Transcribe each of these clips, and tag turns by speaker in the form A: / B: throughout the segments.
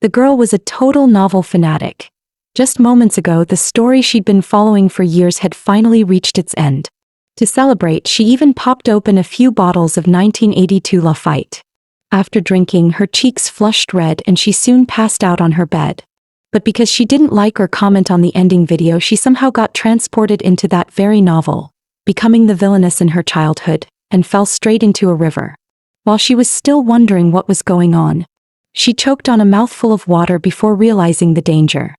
A: The girl was a total novel fanatic. Just moments ago, the story she'd been following for years had finally reached its end. To celebrate, she even popped open a few bottles of 1982 Lafite. After drinking, her cheeks flushed red and she soon passed out on her bed. But because she didn't like or comment on the ending video, she somehow got transported into that very novel, becoming the villainess in her childhood, and fell straight into a river. While she was still wondering what was going on, she choked on a mouthful of water before realizing the danger.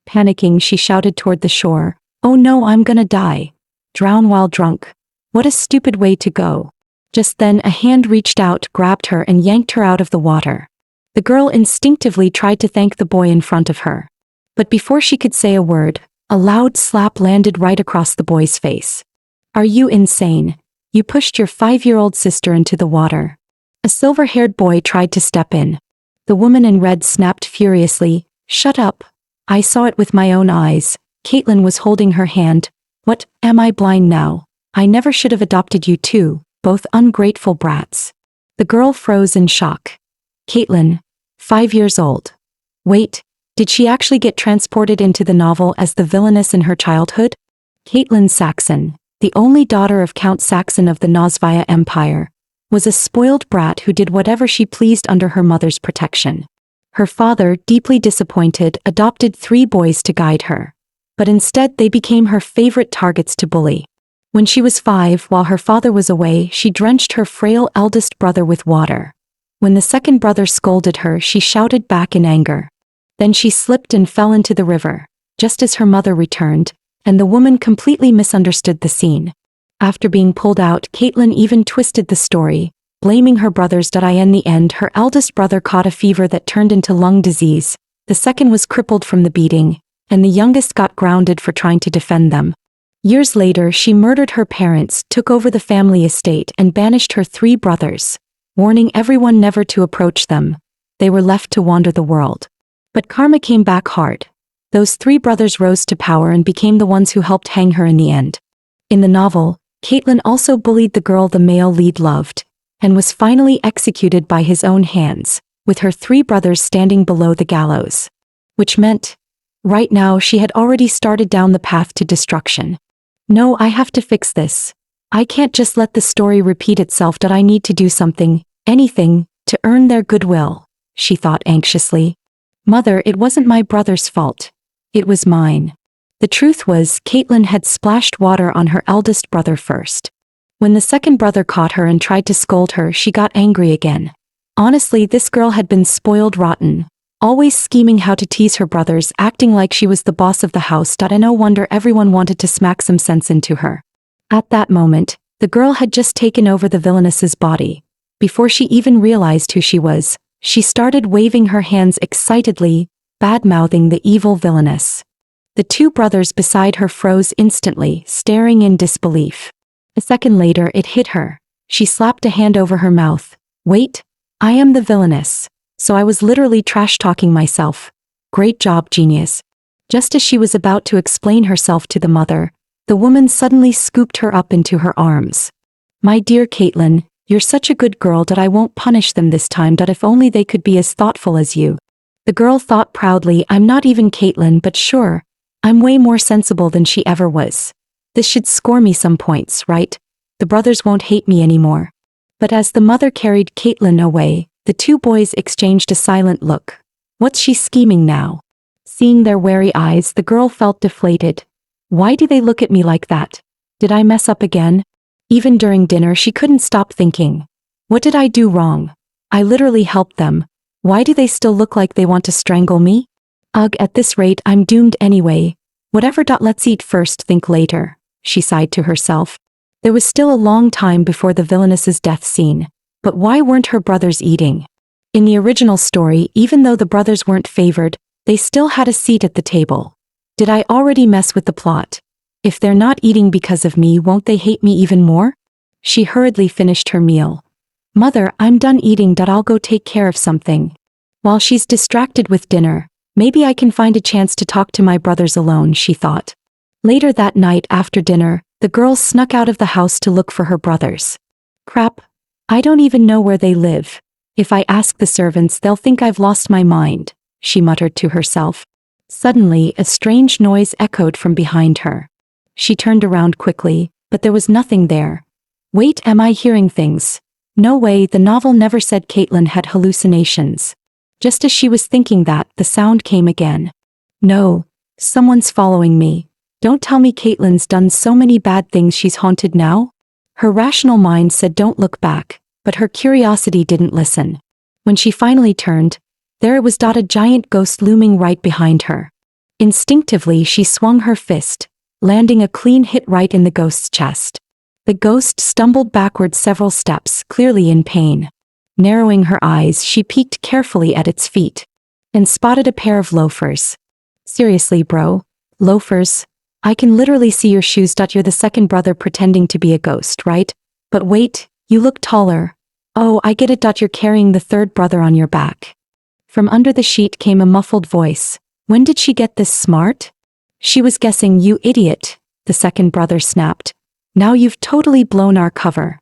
A: Panicking, she shouted toward the shore, "Oh no, I'm gonna die. Drown while drunk. What a stupid way to go." Just then a hand reached out, grabbed her and yanked her out of the water. The girl instinctively tried to thank the boy in front of her. But before she could say a word, a loud slap landed right across the boy's face. "Are you insane? You pushed your 5-year-old sister into the water." A silver-haired boy tried to step in. The woman in red snapped furiously, "Shut up. I saw it with my own eyes." Caitlin was holding her hand. "What, am I blind now? I never should have adopted you too, both ungrateful brats." The girl froze in shock. Caitlin, 5 years old. Wait, did she actually get transported into the novel as the villainess in her childhood? Caitlin Saxon, the only daughter of Count Saxon of the Nosvaya Empire, was a spoiled brat who did whatever she pleased under her mother's protection. Her father, deeply disappointed, adopted 3 boys to guide her. But instead they became her favorite targets to bully. When she was 5, while her father was away, she drenched her frail eldest brother with water. When the second brother scolded her, she shouted back in anger. Then she slipped and fell into the river, just as her mother returned, and the woman completely misunderstood the scene. After being pulled out, Caitlin even twisted the story, blaming her brothers. In the end, her eldest brother caught a fever that turned into lung disease, the second was crippled from the beating, and the youngest got grounded for trying to defend them. Years later, she murdered her parents, took over the family estate, and banished her 3 brothers, warning everyone never to approach them. They were left to wander the world. But karma came back hard. Those 3 brothers rose to power and became the ones who helped hang her in the end. In the novel, Caitlin also bullied the girl the male lead loved, and was finally executed by his own hands, with her 3 brothers standing below the gallows. Which meant, right now she had already started down the path to destruction. "No, I have to fix this. I can't just let the story repeat itself. I need to do something, anything, to earn their goodwill," she thought anxiously. "Mother, it wasn't my brother's fault. It was mine." The truth was, Caitlin had splashed water on her eldest brother first. When the second brother caught her and tried to scold her, she got angry again. Honestly, this girl had been spoiled rotten, always scheming how to tease her brothers, acting like she was the boss of the house. No wonder everyone wanted to smack some sense into her. At that moment, the girl had just taken over the villainess's body. Before she even realized who she was, she started waving her hands excitedly, bad-mouthing the evil villainess. The 2 brothers beside her froze instantly, staring in disbelief. A second later, it hit her. She slapped a hand over her mouth. "Wait, I am the villainess. So I was literally trash-talking myself. Great job, genius." Just as she was about to explain herself to the mother, the woman suddenly scooped her up into her arms. "My dear Caitlin, you're such a good girl that I won't punish them this time. If only they could be as thoughtful as you." The girl thought proudly, "I'm not even Caitlin, but sure, I'm way more sensible than she ever was. This should score me some points, right? The brothers won't hate me anymore." But as the mother carried Caitlin away, the 2 boys exchanged a silent look. What's she scheming now? Seeing their wary eyes, the girl felt deflated. Why do they look at me like that? Did I mess up again? Even during dinner, she couldn't stop thinking. What did I do wrong? I literally helped them. Why do they still look like they want to strangle me? Ugh, at this rate, I'm doomed anyway. Whatever. Let's eat first, think later, she sighed to herself. There was still a long time before the villainess's death scene. But why weren't her brothers eating? In the original story, even though the brothers weren't favored, they still had a seat at the table. Did I already mess with the plot? If they're not eating because of me, won't they hate me even more? She hurriedly finished her meal. Mother, I'm done eating. I'll go take care of something. While she's distracted with dinner, maybe I can find a chance to talk to my brothers alone, she thought. Later that night after dinner, the girl snuck out of the house to look for her brothers. Crap. I don't even know where they live. If I ask the servants, they'll think I've lost my mind. she muttered to herself. Suddenly, a strange noise echoed from behind her. She turned around quickly, but there was nothing there. Wait, am I hearing things? No way, the novel never said Caitlin had hallucinations. Just as she was thinking that, the sound came again. No, someone's following me. Don't tell me Caitlin's done so many bad things she's haunted now? Her rational mind said don't look back, but her curiosity didn't listen. When she finally turned, there it was, a giant ghost looming right behind her. Instinctively she swung her fist, landing a clean hit right in the ghost's chest. The ghost stumbled backward several steps, clearly in pain. Narrowing her eyes, she peeked carefully at its feet and spotted a pair of loafers. Seriously, bro? Loafers? I can literally see your shoes. You're the second brother pretending to be a ghost, right? But wait, you look taller. Oh, I get it. You're carrying the third brother on your back. From under the sheet came a muffled voice. When did she get this smart? She was guessing, you idiot, the second brother snapped. Now you've totally blown our cover.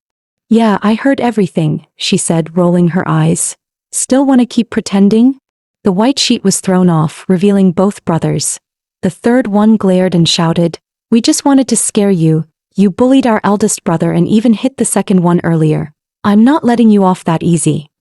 A: Yeah, I heard everything, she said, rolling her eyes. Still want to keep pretending? The white sheet was thrown off, revealing both brothers. The third one glared and shouted, we just wanted to scare you. You bullied our eldest brother and even hit the second one earlier. I'm not letting you off that easy.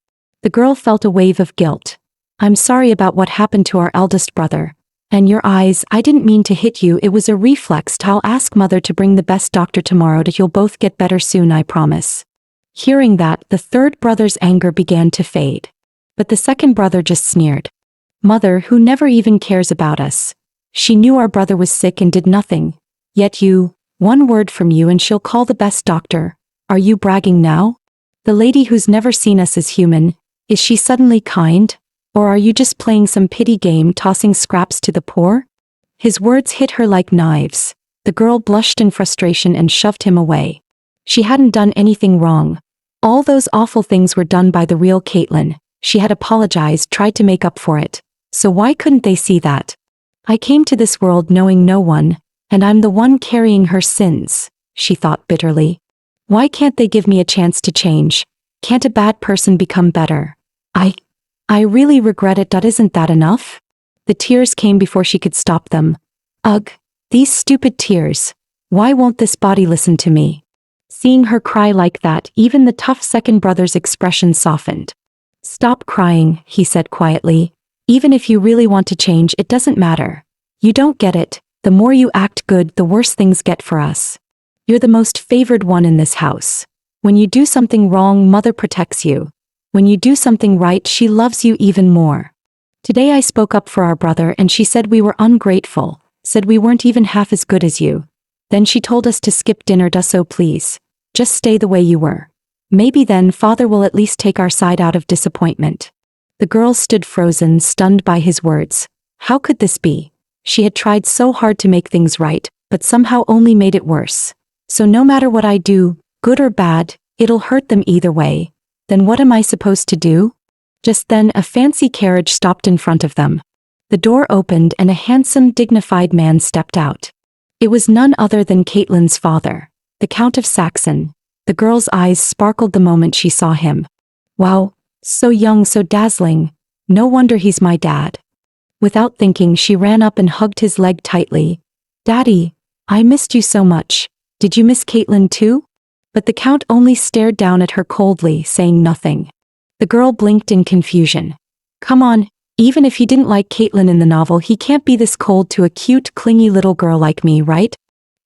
A: The girl felt a wave of guilt. I'm sorry about what happened to our eldest brother. And your eyes, I didn't mean to hit you, it was a reflex. I'll ask mother to bring the best doctor tomorrow. You'll both get better soon, I promise. Hearing that, the third brother's anger began to fade. But the second brother just sneered. Mother, who never even cares about us. She knew our brother was sick and did nothing. Yet you, one word from you and she'll call the best doctor. Are you bragging now? The lady who's never seen us as human, is she suddenly kind? Or are you just playing some pity game, tossing scraps to the poor? His words hit her like knives. The girl blushed in frustration and shoved him away. She hadn't done anything wrong. All those awful things were done by the real Caitlin. She had apologized, tried to make up for it. So why couldn't they see that? I came to this world knowing no one, and I'm the one carrying her sins, she thought bitterly. Why can't they give me a chance to change? Can't a bad person become better? I really regret it. Isn't that enough? The tears came before she could stop them. Ugh, these stupid tears. Why won't this body listen to me? Seeing her cry like that, even the tough second brother's expression softened. Stop crying, he said quietly. Even if you really want to change, it doesn't matter. You don't get it. The more you act good, the worse things get for us. You're the most favored one in this house. When you do something wrong, mother protects you. When you do something right, she loves you even more. Today I spoke up for our brother and she said we were ungrateful, said we weren't even half as good as you. Then she told us to skip dinner. So please, just stay the way you were. Maybe then father will at least take our side out of disappointment. The girl stood frozen, stunned by his words. How could this be? She had tried so hard to make things right, but somehow only made it worse. So no matter what I do, good or bad, it'll hurt them either way. Then what am I supposed to do? Just then a fancy carriage stopped in front of them. The door opened and a handsome, dignified man stepped out. It was none other than Caitlin's father, the Count of Saxon. The girl's eyes sparkled the moment she saw him. Wow, so young, so dazzling. No wonder he's my dad. Without thinking, she ran up and hugged his leg tightly. Daddy, I missed you so much. Did you miss Caitlin too? But the Count only stared down at her coldly, saying nothing. The girl blinked in confusion. Come on, even if he didn't like Caitlin in the novel, he can't be this cold to a cute, clingy little girl like me, right?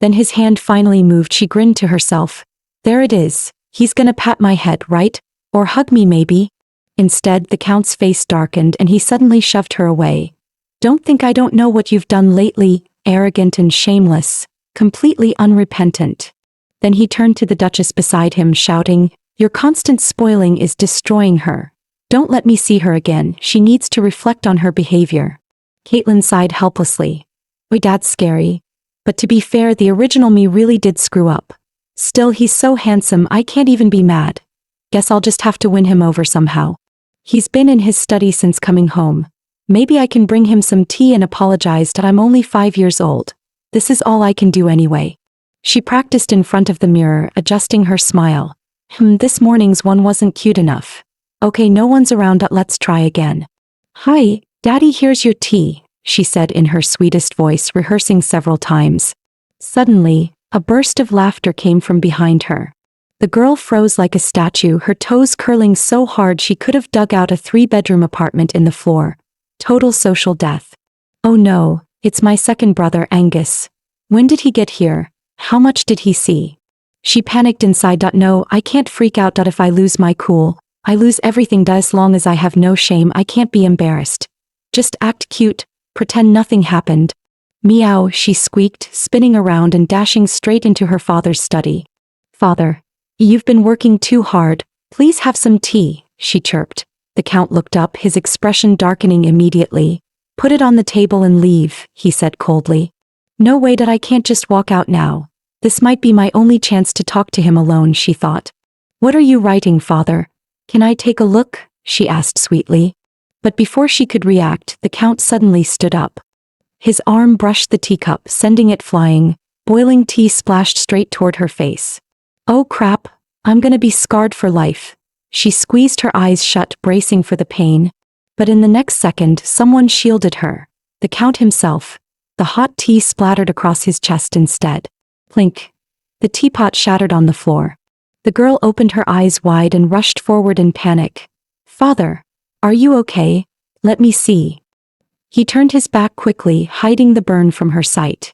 A: Then his hand finally moved. She grinned to herself. There it is. He's gonna pat my head, right? Or hug me maybe? Instead, the Count's face darkened and he suddenly shoved her away. Don't think I don't know what you've done lately, arrogant and shameless, completely unrepentant. Then he turned to the Duchess beside him, shouting, your constant spoiling is destroying her. Don't let me see her again, she needs to reflect on her behavior. Caitlin sighed helplessly. My dad's scary. But to be fair, the original me really did screw up. Still, he's so handsome, I can't even be mad. Guess I'll just have to win him over somehow. He's been in his study since coming home. Maybe I can bring him some tea and apologize that I'm only 5 years old. This is all I can do anyway. She practiced in front of the mirror, adjusting her smile. This morning's one wasn't cute enough. Okay, no one's around, let's try again. Hi, Daddy, here's your tea, she said in her sweetest voice, rehearsing several times. Suddenly, a burst of laughter came from behind her. The girl froze like a statue, her toes curling so hard she could have dug out a 3-bedroom apartment in the floor. Total social death. Oh no, it's my second brother, Angus. When did he get here? How much did he see? She panicked inside. No, I can't freak out. If I lose my cool, I lose everything. As long as I have no shame, I can't be embarrassed. Just act cute, pretend nothing happened. Meow, she squeaked, spinning around and dashing straight into her father's study. Father, you've been working too hard. Please have some tea, she chirped. The Count looked up, his expression darkening immediately. Put it on the table and leave, he said coldly. No way, that I can't just walk out now. This might be my only chance to talk to him alone, she thought. What are you writing, Father? Can I take a look? She asked sweetly. But before she could react, the Count suddenly stood up. His arm brushed the teacup, sending it flying. Boiling tea splashed straight toward her face. Oh crap, I'm gonna be scarred for life. She squeezed her eyes shut, bracing for the pain. But in the next second, someone shielded her. The Count himself. The hot tea splattered across his chest instead. Plink. The teapot shattered on the floor. The girl opened her eyes wide and rushed forward in panic. Father, are you okay? Let me see. He turned his back quickly, hiding the burn from her sight.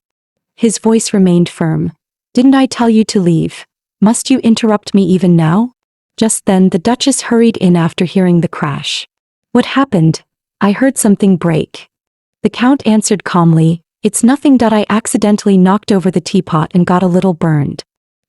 A: His voice remained firm. Didn't I tell you to leave? Must you interrupt me even now? Just then the Duchess hurried in after hearing the crash. What happened? I heard something break. The Count answered calmly, it's nothing. I accidentally knocked over the teapot and got a little burned.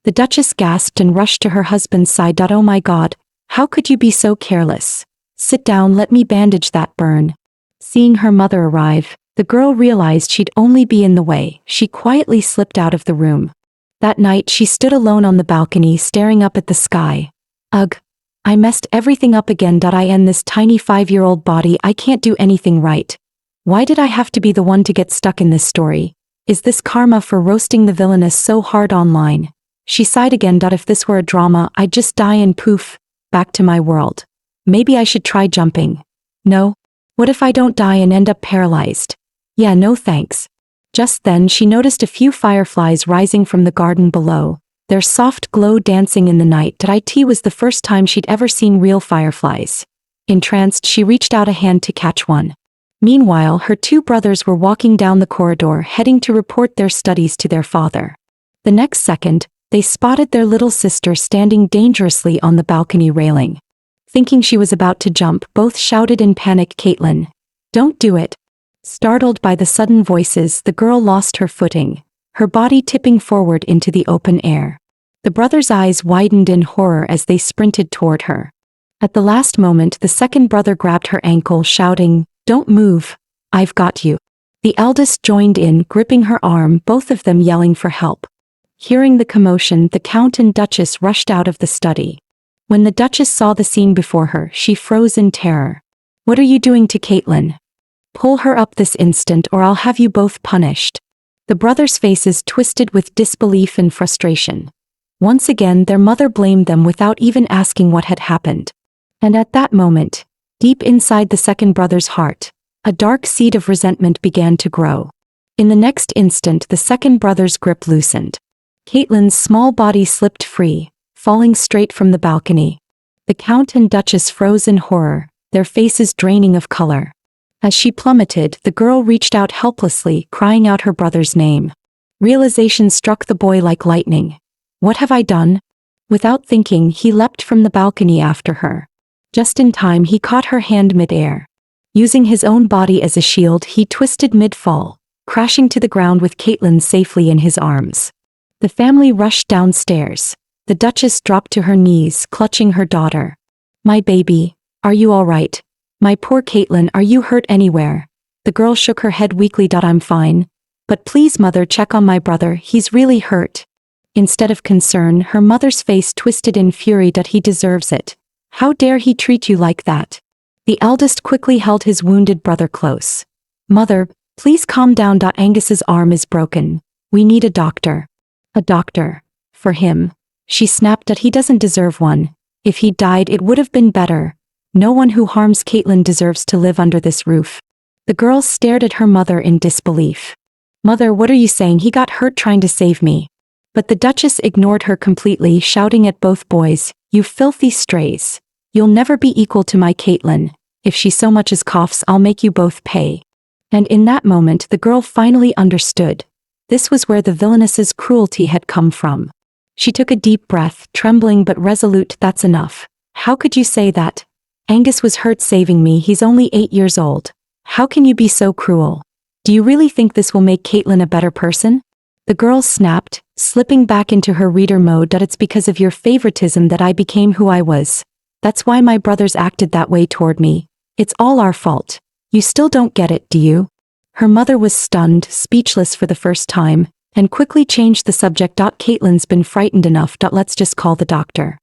A: The Duchess gasped and rushed to her husband's side. Oh my God, how could you be so careless? Sit down, let me bandage that burn. Seeing her mother arrive, the girl realized she'd only be in the way. She quietly slipped out of the room. That night she stood alone on the balcony, staring up at the sky. Ugh, I messed everything up again. I end this tiny 5-year-old body. I can't do anything right. Why did I have to be the one to get stuck in this story? Is this karma for roasting the Villainous so hard online? She sighed again. If this were a drama, I'd just die and poof, back to my world. Maybe I should try jumping. No? What if I don't die and end up paralyzed? Yeah, no thanks. Just then she noticed a few fireflies rising from the garden below, their soft glow dancing in the night. It was the first time she'd ever seen real fireflies. Entranced, she reached out a hand to catch one. Meanwhile, her 2 brothers were walking down the corridor, heading to report their studies to their father. The next second, they spotted their little sister standing dangerously on the balcony railing. Thinking she was about to jump, both shouted in panic, Caitlin, don't do it. Startled by the sudden voices, the girl lost her footing, her body tipping forward into the open air. The brothers' eyes widened in horror as they sprinted toward her. At the last moment, the second brother grabbed her ankle, shouting, don't move, I've got you. The eldest joined in, gripping her arm, both of them yelling for help. Hearing the commotion, the Count and Duchess rushed out of the study. When the Duchess saw the scene before her, she froze in terror. What are you doing to Caitlin? Pull her up this instant or I'll have you both punished. The brothers' faces twisted with disbelief and frustration. Once again, their mother blamed them without even asking what had happened. And at that moment, deep inside the second brother's heart, a dark seed of resentment began to grow. In the next instant, the second brother's grip loosened. Caitlin's small body slipped free, falling straight from the balcony. The Count and Duchess froze in horror, their faces draining of color. As she plummeted, the girl reached out helplessly, crying out her brother's name. Realization struck the boy like lightning. What have I done? Without thinking, he leapt from the balcony after her. Just in time, he caught her hand mid-air. Using his own body as a shield, he twisted mid-fall, crashing to the ground with Caitlin safely in his arms. The family rushed downstairs. The Duchess dropped to her knees, clutching her daughter. My baby, are you all right? My poor Caitlin, are you hurt anywhere? The girl shook her head weakly. I'm fine. But please, mother, check on my brother, he's really hurt. Instead of concern, her mother's face twisted in fury. He deserves it. How dare he treat you like that? The eldest quickly held his wounded brother close. Mother, please calm down. Angus's arm is broken. We need a doctor. A doctor. For him. She snapped. He doesn't deserve one. If he died, it would have been better. No one who harms Caitlin deserves to live under this roof. The girl stared at her mother in disbelief. Mother, what are you saying? He got hurt trying to save me. But the Duchess ignored her completely, shouting at both boys, you filthy strays. You'll never be equal to my Caitlin. If she so much as coughs, I'll make you both pay. And in that moment the girl finally understood. This was where the Villainous's cruelty had come from. She took a deep breath, trembling but resolute. That's enough. How could you say that? Angus was hurt saving me. He's only 8 years old. How can you be so cruel? Do you really think this will make Caitlin a better person? The girl snapped, slipping back into her reader mode. That it's because of your favoritism that I became who I was. That's why my brothers acted that way toward me. It's all our fault. You still don't get it, do you? Her mother was stunned, speechless for the first time, and quickly changed the subject. Caitlin's been frightened enough. Let's just call the doctor.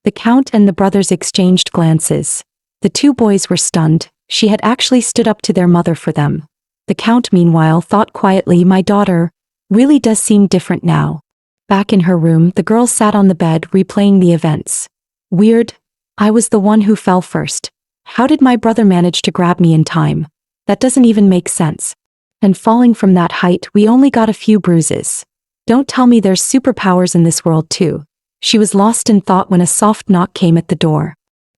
A: The Count and the brothers exchanged glances. The two boys were stunned. She had actually stood up to their mother for them. The Count, meanwhile, thought quietly, my daughter really does seem different now. Back in her room, the girl sat on the bed, replaying the events. Weird. I was the one who fell first. How did my brother manage to grab me in time? That doesn't even make sense. And falling from that height, we only got a few bruises. Don't tell me there's superpowers in this world too. She was lost in thought when a soft knock came at the door.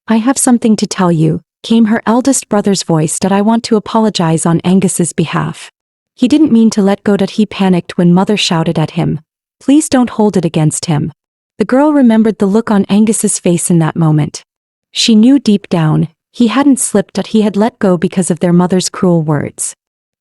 A: I have something to tell you, came her eldest brother's voice. I want to apologize on Angus's behalf. He didn't mean to let go. He panicked when mother shouted at him. Please don't hold it against him. The girl remembered the look on Angus's face in that moment. She knew deep down, he hadn't slipped. He had let go because of their mother's cruel words.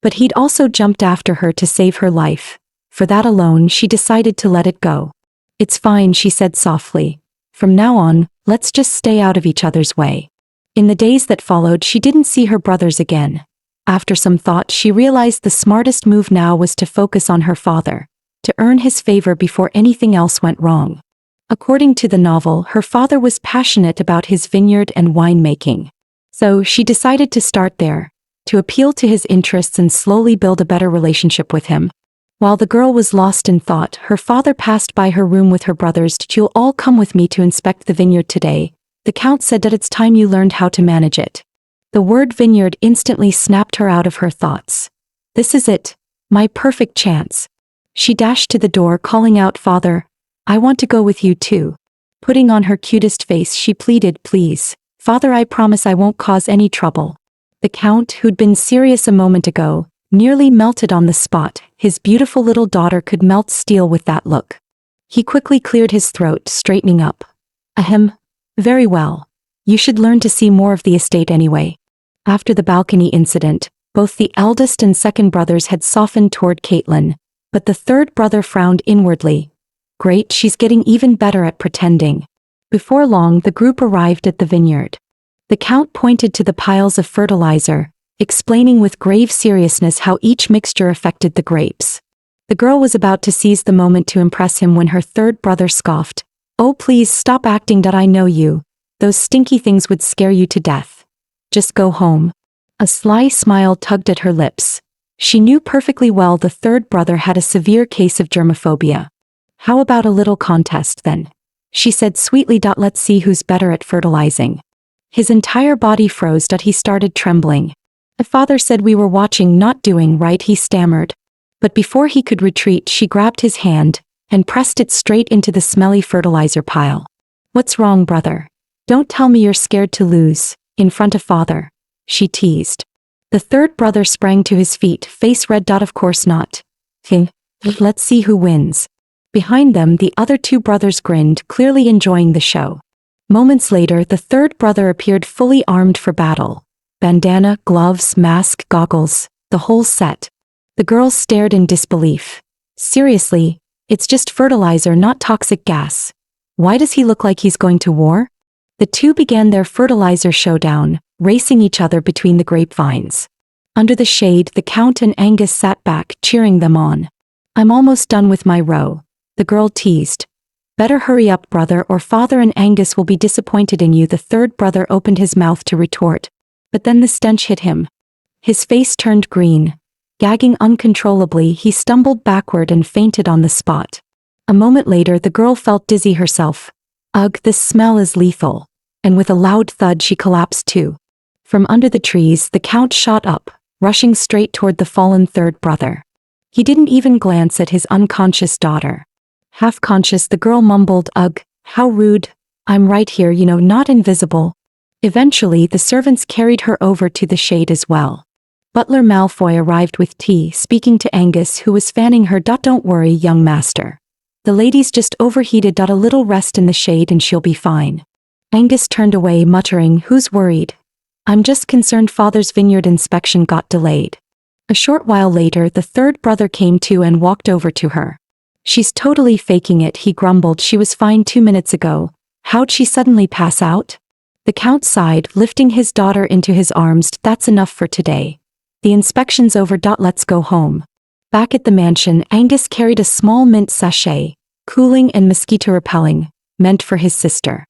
A: But he'd also jumped after her to save her life. For that alone, she decided to let it go. It's fine, she said softly. From now on, let's just stay out of each other's way. In the days that followed, she didn't see her brothers again. After some thought, she realized the smartest move now was to focus on her father, to earn his favor before anything else went wrong. According to the novel, her father was passionate about his vineyard and winemaking. So she decided to start there, to appeal to his interests and slowly build a better relationship with him. While the girl was lost in thought, her father passed by her room with her brothers. You'll all come with me to inspect the vineyard today. The Count said that it's time you learned how to manage it. The word vineyard instantly snapped her out of her thoughts. This is it, my perfect chance. She dashed to the door, calling out, Father, I want to go with you too. Putting on her cutest face, she pleaded, please, Father, I promise I won't cause any trouble. The Count, who'd been serious a moment ago, nearly melted on the spot. His beautiful little daughter could melt steel with that look. He quickly cleared his throat, straightening up. Ahem. Very well. You should learn to see more of the estate anyway. After the balcony incident, both the eldest and second brothers had softened toward Caitlin, but the third brother frowned inwardly. Great, she's getting even better at pretending. Before long, the group arrived at the vineyard. The Count pointed to the piles of fertilizer, explaining with grave seriousness how each mixture affected the grapes. The girl was about to seize the moment to impress him when her third brother scoffed. Oh, please stop acting. I know you. Those stinky things would scare you to death. Just go home. A sly smile tugged at her lips. She knew perfectly well the third brother had a severe case of germophobia. How about a little contest then? She said sweetly. Let's see who's better at fertilizing. His entire body froze. He started trembling. The father said we were watching, not doing right, he stammered. But before he could retreat, she grabbed his hand and pressed it straight into the smelly fertilizer pile. What's wrong, brother? Don't tell me you're scared to lose, in front of father, she teased. The third brother sprang to his feet, face red. Of course not. Let's see who wins. Behind them, the other two brothers grinned, clearly enjoying the show. Moments later, the third brother appeared fully armed for battle. Bandana, gloves, mask, goggles, the whole set. The girls stared in disbelief. Seriously, it's just fertilizer, not toxic gas. Why does he look like he's going to war? The two began their fertilizer showdown, racing each other between the grapevines. Under the shade, the Count and Angus sat back, cheering them on. I'm almost done with my row, the girl teased. Better hurry up, brother, or father and Angus will be disappointed in you. The third brother opened his mouth to retort. But then the stench hit him. His face turned green. Gagging uncontrollably, he stumbled backward and fainted on the spot. A moment later, the girl felt dizzy herself. Ugh, this smell is lethal. And with a loud thud, she collapsed too. From under the trees, the Count shot up, rushing straight toward the fallen third brother. He didn't even glance at his unconscious daughter. Half conscious, the girl mumbled, "Ugh, how rude. I'm right here, not invisible." Eventually, the servants carried her over to the shade as well. Butler Malfoy arrived with tea, speaking to Angus, who was fanning her. "Don't worry, young master. The lady's just overheated. A little rest in the shade and she'll be fine." Angus turned away, muttering, "Who's worried? I'm just concerned Father's vineyard inspection got delayed." A short while later, the third brother came to and walked over to her. "She's totally faking it," he grumbled. "She was fine 2 minutes ago. How'd she suddenly pass out?" The count sighed, lifting his daughter into his arms. "That's enough for today. The inspection's over. Let's go home." Back at the mansion, Angus carried a small mint sachet, cooling and mosquito-repelling, meant for his sister.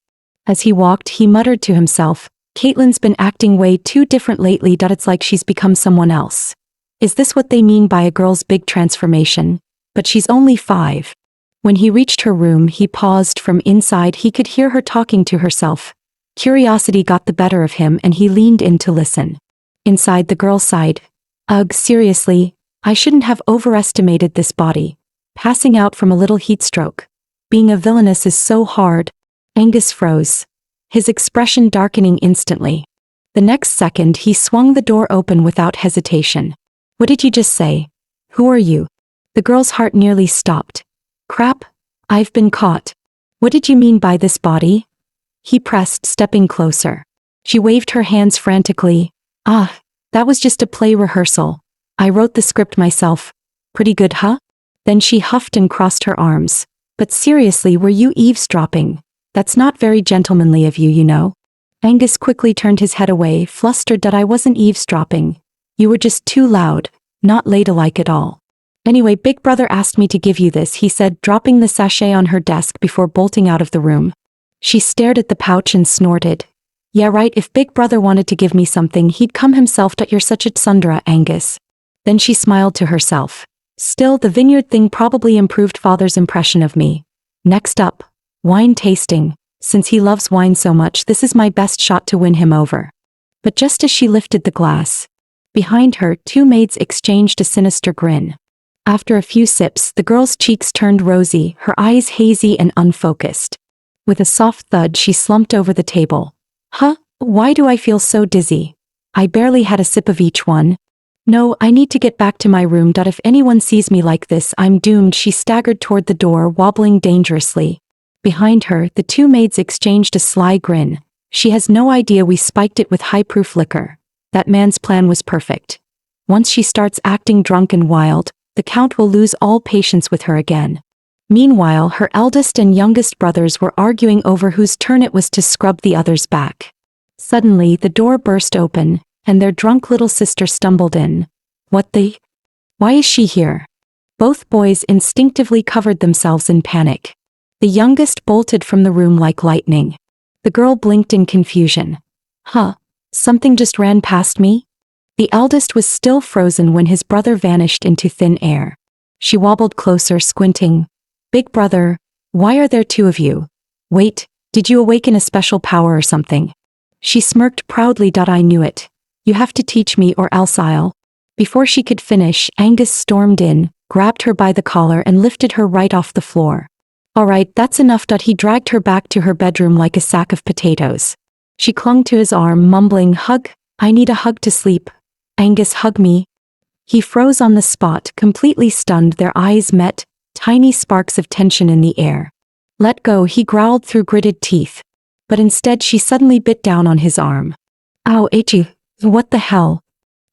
A: As he walked, he muttered to himself, "Caitlin's been acting way too different lately. It's like she's become someone else. Is this what they mean by a girl's big transformation? But she's only 5. When he reached her room, he paused. From inside, he could hear her talking to herself. Curiosity got the better of him and he leaned in to listen. Inside, the girl sighed. "Ugh, seriously, I shouldn't have overestimated this body. Passing out from a little heat stroke. Being a villainess is so hard." Angus froze, his expression darkening instantly. The next second, he swung the door open without hesitation. "What did you just say? Who are you?" The girl's heart nearly stopped. "Crap, I've been caught. What did you mean by this body?" He pressed, stepping closer. She waved her hands frantically. "Ah, that was just a play rehearsal. I wrote the script myself. Pretty good, huh?" Then she huffed and crossed her arms. "But seriously, were you eavesdropping? That's not very gentlemanly of you. Angus quickly turned his head away, flustered. "I wasn't eavesdropping. You were just too loud, not ladylike at all. Anyway, Big Brother asked me to give you this," he said, dropping the sachet on her desk before bolting out of the room. She stared at the pouch and snorted. "Yeah, right, if Big Brother wanted to give me something, he'd come himself. You're such a tsundere, Angus." Then she smiled to herself. "Still, the vineyard thing probably improved Father's impression of me. Next up, wine tasting. Since he loves wine so much, this is my best shot to win him over." But just as she lifted the glass, behind her, 2 maids exchanged a sinister grin. After a few sips, the girl's cheeks turned rosy, her eyes hazy and unfocused. With a soft thud, she slumped over the table. "Huh? Why do I feel so dizzy? I barely had a sip of each one. No, I need to get back to my room. If anyone sees me like this, I'm doomed." She staggered toward the door, wobbling dangerously. Behind her, the 2 maids exchanged a sly grin. "She has no idea we spiked it with high-proof liquor. That man's plan was perfect. Once she starts acting drunk and wild, the Count will lose all patience with her again." Meanwhile, her eldest and youngest brothers were arguing over whose turn it was to scrub the other's back. Suddenly, the door burst open, and their drunk little sister stumbled in. "What the? Why is she here?" Both boys instinctively covered themselves in panic. The youngest bolted from the room like lightning. The girl blinked in confusion. "Huh? Something just ran past me?" The eldest was still frozen when his brother vanished into thin air. She wobbled closer, squinting. "Big Brother, why are there 2 of you? Wait, did you awaken a special power or something?" She smirked proudly. "I knew it. You have to teach me or else I'll." Before she could finish, Angus stormed in, grabbed her by the collar and lifted her right off the floor. "All right, that's enough." He dragged her back to her bedroom like a sack of potatoes. She clung to his arm, mumbling, "Hug, I need a hug to sleep. Angus, hug me." He froze on the spot, completely stunned. Their eyes met, tiny sparks of tension in the air. "Let go," he growled through gritted teeth. But instead she suddenly bit down on his arm. "Ow, itchy. What the hell?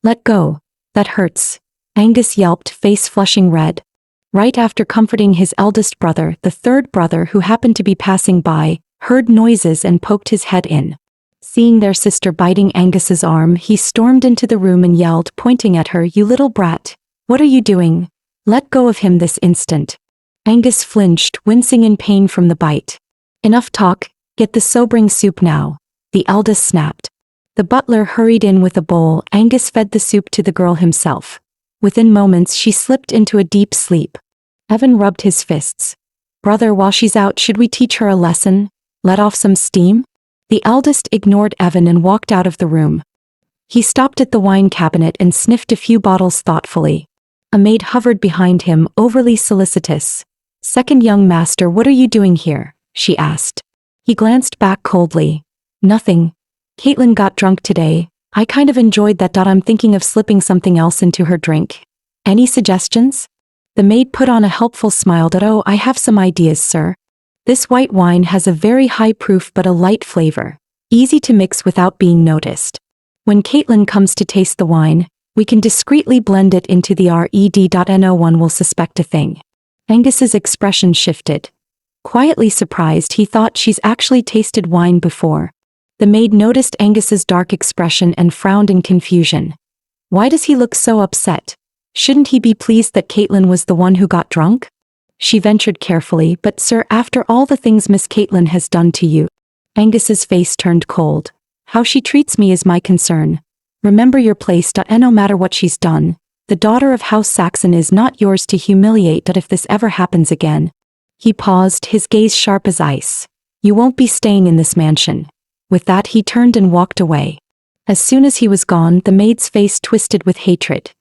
A: Let go. That hurts." Angus yelped, face flushing red. Right after comforting his eldest brother, the third brother, who happened to be passing by, heard noises and poked his head in. Seeing their sister biting Angus's arm, he stormed into the room and yelled, pointing at her, "You little brat. What are you doing? Let go of him this instant." Angus flinched, wincing in pain from the bite. "Enough talk, get the sobering soup now," the eldest snapped. The butler hurried in with a bowl. Angus fed the soup to the girl himself. Within moments, she slipped into a deep sleep. Evan rubbed his fists. "Brother, while she's out, should we teach her a lesson? Let off some steam?" The eldest ignored Evan and walked out of the room. He stopped at the wine cabinet and sniffed a few bottles thoughtfully. A maid hovered behind him, overly solicitous. "Second young master, what are you doing here?" she asked. He glanced back coldly. "Nothing. Caitlin got drunk today. I kind of enjoyed that. I'm thinking of slipping something else into her drink. Any suggestions?" The maid put on a helpful smile. "Oh, I have some ideas, sir. This white wine has a very high proof but a light flavor. Easy to mix without being noticed. When Caitlin comes to taste the wine, we can discreetly blend it into the red. No one will suspect a thing." Angus's expression shifted. Quietly surprised, he thought she's actually tasted wine before. The maid noticed Angus's dark expression and frowned in confusion. Why does he look so upset? Shouldn't he be pleased that Caitlin was the one who got drunk? She ventured carefully, "But sir, after all the things Miss Caitlin has done to you." Angus's face turned cold. "How she treats me is my concern. Remember your place. And no matter what she's done, the daughter of House Saxon is not yours to humiliate. If this ever happens again." He paused, his gaze sharp as ice. "You won't be staying in this mansion." With that, he turned and walked away. As soon as he was gone, the maid's face twisted with hatred.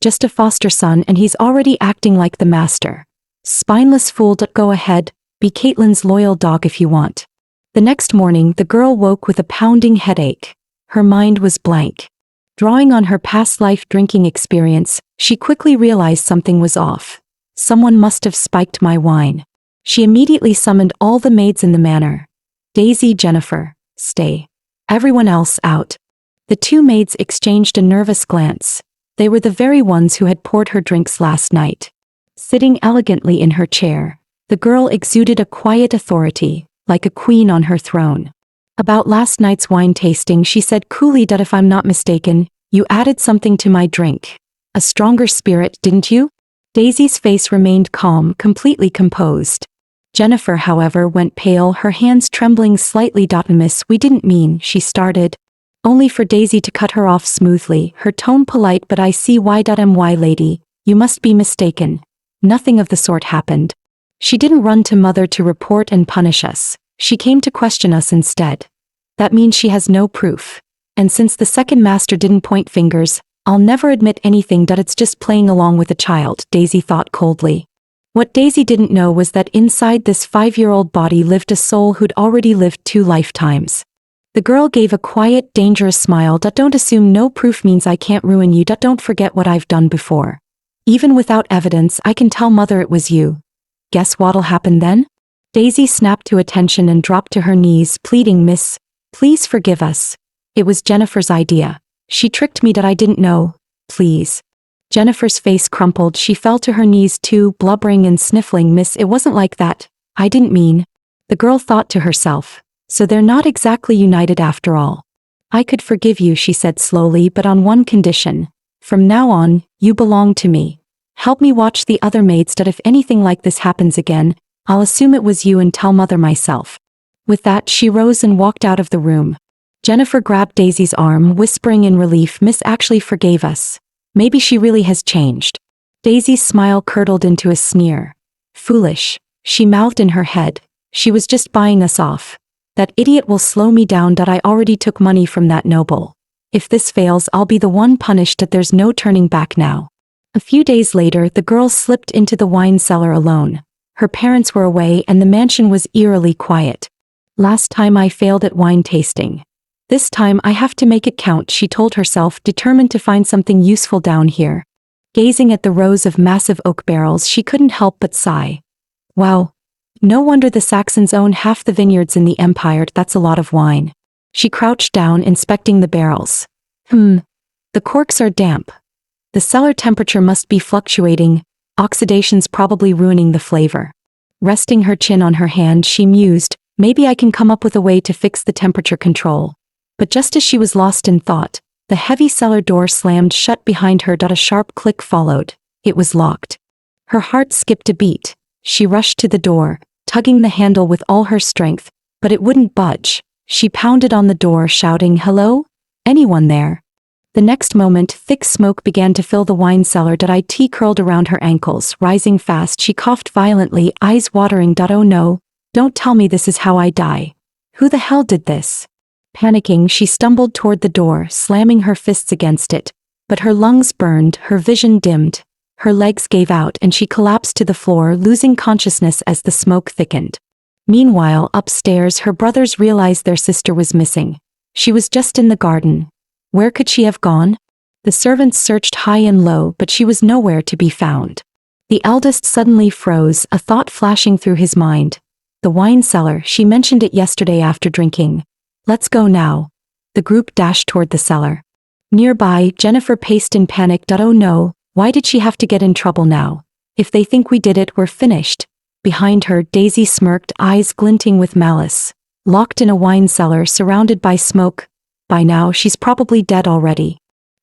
A: Just a foster son, and he's already acting like the master. Spineless fool. Go ahead, be Caitlin's loyal dog if you want. The next morning, the girl woke with a pounding headache. Her mind was blank. Drawing on her past life drinking experience, she quickly realized something was off. Someone must have spiked my wine. She immediately summoned all the maids in the manor. "Daisy, Jennifer, stay. Everyone else out." The two maids exchanged a nervous glance. They were the very ones who had poured her drinks last night. Sitting elegantly in her chair, the girl exuded a quiet authority, like a queen on her throne. "About last night's wine tasting," she said coolly, "if I'm not mistaken, you added something to my drink. A stronger spirit, didn't you?" Daisy's face remained calm, completely composed. Jennifer, however, went pale, her hands trembling slightly. "Miss, we didn't mean," she started. Only for Daisy to cut her off smoothly, her tone polite. "But I see why. My lady, you must be mistaken. Nothing of the sort happened. She didn't run to mother to report and punish us. She came to question us instead. That means she has no proof. And since the second master didn't point fingers, I'll never admit anything. It's just playing along with a child," Daisy thought coldly. What Daisy didn't know was that inside this 5-year-old body lived a soul who'd already lived 2 lifetimes. The girl gave a quiet, dangerous smile. "Don't assume no proof means I can't ruin you. Don't forget what I've done before. Even without evidence, I can tell mother it was you. Guess what'll happen then?" Daisy snapped to attention and dropped to her knees, pleading, "Miss, please forgive us. It was Jennifer's idea. She tricked me. I didn't know. Please." Jennifer's face crumpled. She fell to her knees too, blubbering and sniffling. "Miss, it wasn't like that. I didn't mean." The girl thought to herself. So they're not exactly united after all. "I could forgive you," she said slowly, "but on one condition. From now on, you belong to me. Help me watch the other maids. If anything like this happens again, I'll assume it was you and tell mother myself." With that, she rose and walked out of the room. Jennifer grabbed Daisy's arm, whispering in relief, "Miss actually forgave us. Maybe she really has changed." Daisy's smile curdled into a sneer. "Foolish," she mouthed in her head. "She was just buying us off. That idiot will slow me down. I already took money from that noble. If this fails, I'll be the one punished. There's no turning back now." A few days later, the girl slipped into the wine cellar alone. Her parents were away and the mansion was eerily quiet. "Last time I failed at wine tasting. This time I have to make it count," she told herself, determined to find something useful down here. Gazing at the rows of massive oak barrels, she couldn't help but sigh. Wow. No wonder the Saxons own half the vineyards in the empire. That's a lot of wine. She crouched down, inspecting the barrels. The corks are damp. The cellar temperature must be fluctuating, oxidation's probably ruining the flavor. Resting her chin on her hand, she mused, maybe I can come up with a way to fix the temperature control. But just as she was lost in thought, the heavy cellar door slammed shut behind her. A sharp click followed. It was locked. Her heart skipped a beat. She rushed to the door, tugging the handle with all her strength, but it wouldn't budge. She pounded on the door, shouting, "Hello? Anyone there?" The next moment, thick smoke began to fill the wine cellar. It curled around her ankles, rising fast. She coughed violently, eyes watering. Oh no, don't tell me this is how I die. Who the hell did this? Panicking, she stumbled toward the door, slamming her fists against it. But her lungs burned, her vision dimmed. Her legs gave out and she collapsed to the floor, losing consciousness as the smoke thickened. Meanwhile, upstairs, her brothers realized their sister was missing. She was just in the garden. Where could she have gone? The servants searched high and low, but she was nowhere to be found. The eldest suddenly froze, a thought flashing through his mind. The wine cellar, she mentioned it yesterday after drinking. Let's go now. The group dashed toward the cellar. Nearby, Jennifer paced in panic. Oh no, why did she have to get in trouble now? If they think we did it, we're finished. Behind her, Daisy smirked, eyes glinting with malice. Locked in a wine cellar, surrounded by smoke. By now, she's probably dead already.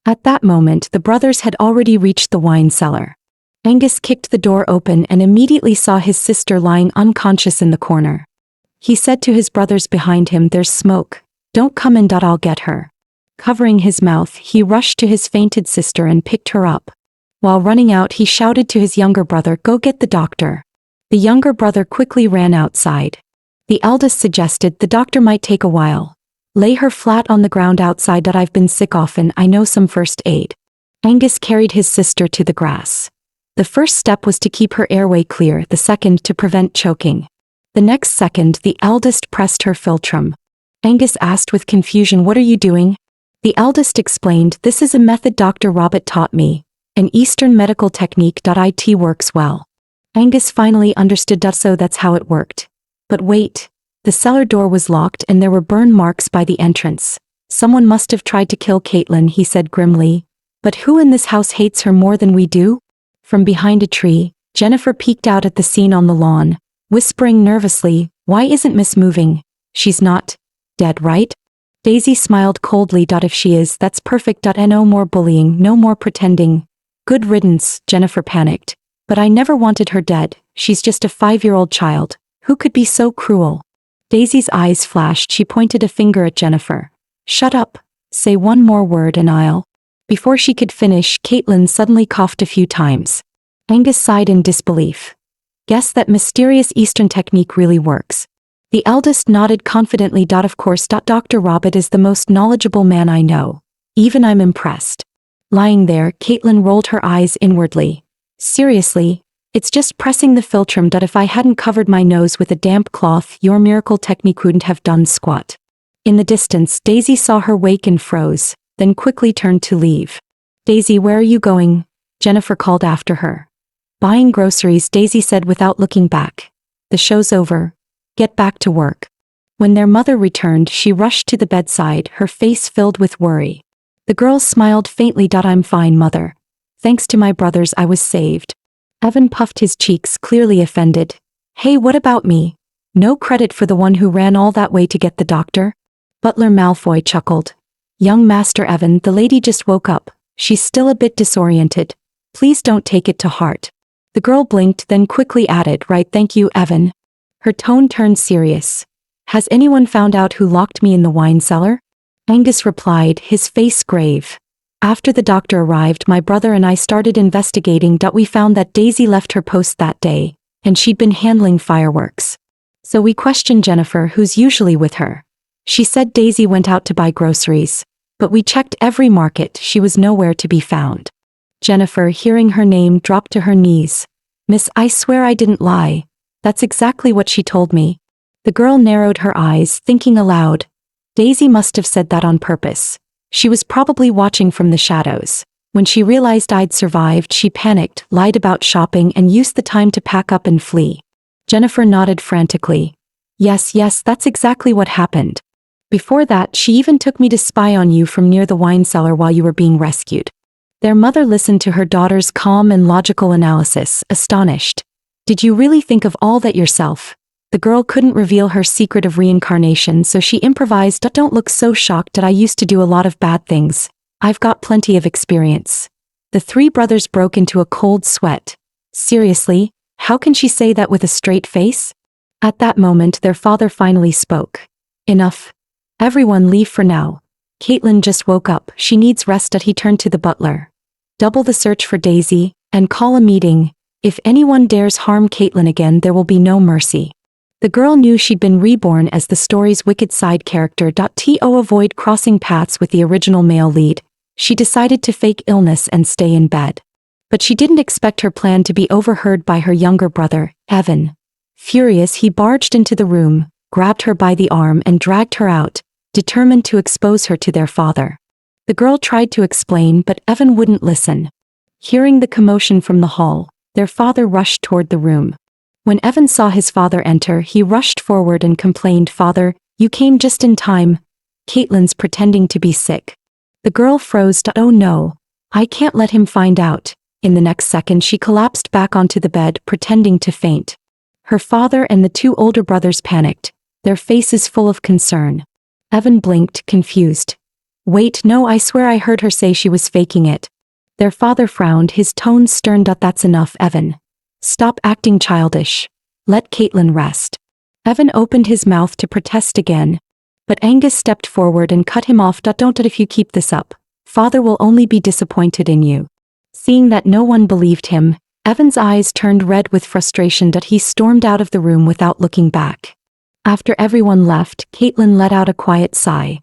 A: At that moment, the brothers had already reached the wine cellar. Angus kicked the door open and immediately saw his sister lying unconscious in the corner. He said to his brothers behind him, "There's smoke. Don't come in. I'll get her." Covering his mouth, he rushed to his fainted sister and picked her up. While running out, he shouted to his younger brother, "Go get the doctor." The younger brother quickly ran outside. The eldest suggested, "The doctor might take a while. Lay her flat on the ground outside. I've been sick often. I know some first aid." Angus carried his sister to the grass. The first step was to keep her airway clear, the second to prevent choking. The next second, the eldest pressed her philtrum. Angus asked with confusion, "What are you doing?" The eldest explained, "This is a method Dr. Robert taught me. An Eastern medical technique. It works well." Angus finally understood, so that's how it worked. But wait. The cellar door was locked and there were burn marks by the entrance. Someone must have tried to kill Caitlin, he said grimly. But who in this house hates her more than we do? From behind a tree, Jennifer peeked out at the scene on the lawn, whispering nervously, "Why isn't Miss moving? She's not dead, right?" Daisy smiled coldly. "If she is, that's perfect. No more bullying, no more pretending." "Good riddance," Jennifer panicked. "But I never wanted her dead. She's just a 5-year-old child. Who could be so cruel?" Daisy's eyes flashed. She pointed a finger at Jennifer. "Shut up. Say one more word and I'll..." Before she could finish, Caitlin suddenly coughed a few times. Angus sighed in disbelief. "Guess that mysterious Eastern technique really works." The eldest nodded confidently. "Of course. Dr. Robert is the most knowledgeable man I know. Even I'm impressed." Lying there, Caitlin rolled her eyes inwardly. "Seriously? It's just pressing the philtrum. If I hadn't covered my nose with a damp cloth, your miracle technique wouldn't have done squat." In the distance, Daisy saw her wake and froze, then quickly turned to leave. "Daisy, where are you going?" Jennifer called after her. "Buying groceries," Daisy said without looking back. "The show's over. Get back to work." When their mother returned, she rushed to the bedside, her face filled with worry. The girl smiled faintly. "I'm fine, Mother. Thanks to my brothers, I was saved." Evan puffed his cheeks, clearly offended. "Hey, what about me? No credit for the one who ran all that way to get the doctor?" Butler Malfoy chuckled. "Young Master Evan, the lady just woke up. She's still a bit disoriented. Please don't take it to heart." The girl blinked, then quickly added, "Right, thank you, Evan." Her tone turned serious. "Has anyone found out who locked me in the wine cellar?" Angus replied, his face grave. "After the doctor arrived, my brother and I started investigating. We found that Daisy left her post that day, and she'd been handling fireworks. So we questioned Jennifer, who's usually with her. She said Daisy went out to buy groceries, but we checked every market. She was nowhere to be found." Jennifer, hearing her name, dropped to her knees. "Miss, I swear I didn't lie. That's exactly what she told me." The girl narrowed her eyes, thinking aloud. Daisy must have said that on purpose. She was probably watching from the shadows. When she realized I'd survived, she panicked, lied about shopping, and used the time to pack up and flee. Jennifer nodded frantically. Yes, that's exactly what happened. Before that, she even took me to spy on you from near the wine cellar while you were being rescued." Their mother listened to her daughter's calm and logical analysis, astonished. "Did you really think of all that yourself?" The girl couldn't reveal her secret of reincarnation, so she improvised. "Don't look so shocked. I used to do a lot of bad things. I've got plenty of experience." The three brothers broke into a cold sweat. Seriously, how can she say that with a straight face? At that moment, their father finally spoke. "Enough. Everyone leave for now. Caitlin just woke up. She needs rest." He turned to the butler. "Double the search for Daisy, and call a meeting. If anyone dares harm Caitlin again, there will be no mercy." The girl knew she'd been reborn as the story's wicked side character. To avoid crossing paths with the original male lead, she decided to fake illness and stay in bed. But she didn't expect her plan to be overheard by her younger brother, Evan. Furious, he barged into the room, grabbed her by the arm and dragged her out, determined to expose her to their father. The girl tried to explain, but Evan wouldn't listen. Hearing the commotion from the hall, their father rushed toward the room. When Evan saw his father enter, he rushed forward and complained, "Father, you came just in time. Caitlin's pretending to be sick." The girl froze. "Oh no, I can't let him find out." In the next second she collapsed back onto the bed, pretending to faint. Her father and the two older brothers panicked, their faces full of concern. Evan blinked, confused. "Wait, no, I swear I heard her say she was faking it." Their father frowned, his tone stern. "That's enough, Evan. Stop acting childish. Let Caitlin rest." Evan opened his mouth to protest again, but Angus stepped forward and cut him off. "Don't. If you keep this up, Father will only be disappointed in you." Seeing that no one believed him, Evan's eyes turned red with frustration. He stormed out of the room without looking back. After everyone left, Caitlin let out a quiet sigh.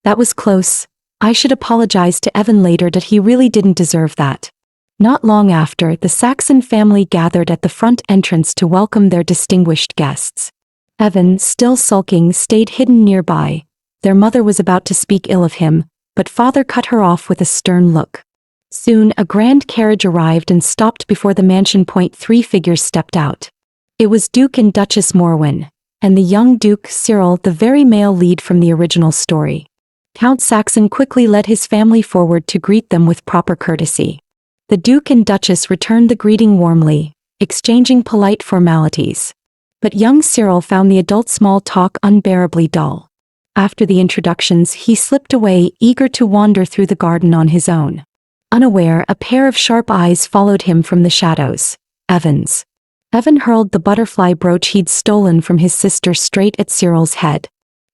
A: "That was close. I should apologize to Evan later. He really didn't deserve that." Not long after, the Saxon family gathered at the front entrance to welcome their distinguished guests. Evan, still sulking, stayed hidden nearby. Their mother was about to speak ill of him, but father cut her off with a stern look. Soon, a grand carriage arrived and stopped before the mansion. 3 figures stepped out. It was Duke and Duchess Morwen, and the young Duke Cyril, the very male lead from the original story. Count Saxon quickly led his family forward to greet them with proper courtesy. The Duke and Duchess returned the greeting warmly, exchanging polite formalities. But young Cyril found the adult small talk unbearably dull. After the introductions, he slipped away, eager to wander through the garden on his own. Unaware, a pair of sharp eyes followed him from the shadows. Evan's. Evan hurled the butterfly brooch he'd stolen from his sister straight at Cyril's head.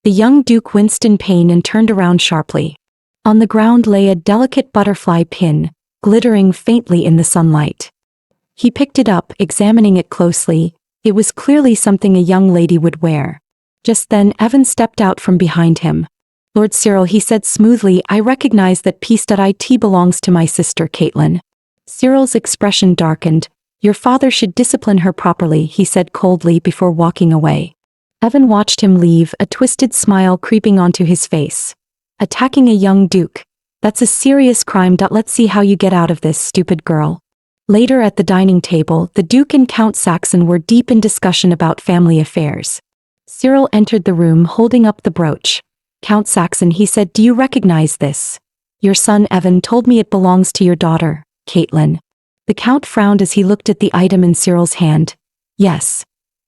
A: The young Duke winced in pain and turned around sharply. On the ground lay a delicate butterfly pin, glittering faintly in the sunlight. He picked it up, examining it closely. It was clearly something a young lady would wear. Just then, Evan stepped out from behind him. "Lord Cyril," he said smoothly, "I recognize that piece. It belongs to my sister Caitlin." Cyril's expression darkened. "Your father should discipline her properly," he said coldly before walking away. Evan watched him leave, a twisted smile creeping onto his face. Attacking a young duke. That's a serious crime. Let's see how you get out of this, stupid girl. Later at the dining table, the Duke and Count Saxon were deep in discussion about family affairs. Cyril entered the room holding up the brooch. "Count Saxon," he said, "do you recognize this? Your son Evan told me it belongs to your daughter, Caitlin." The Count frowned as he looked at the item in Cyril's hand. "Yes.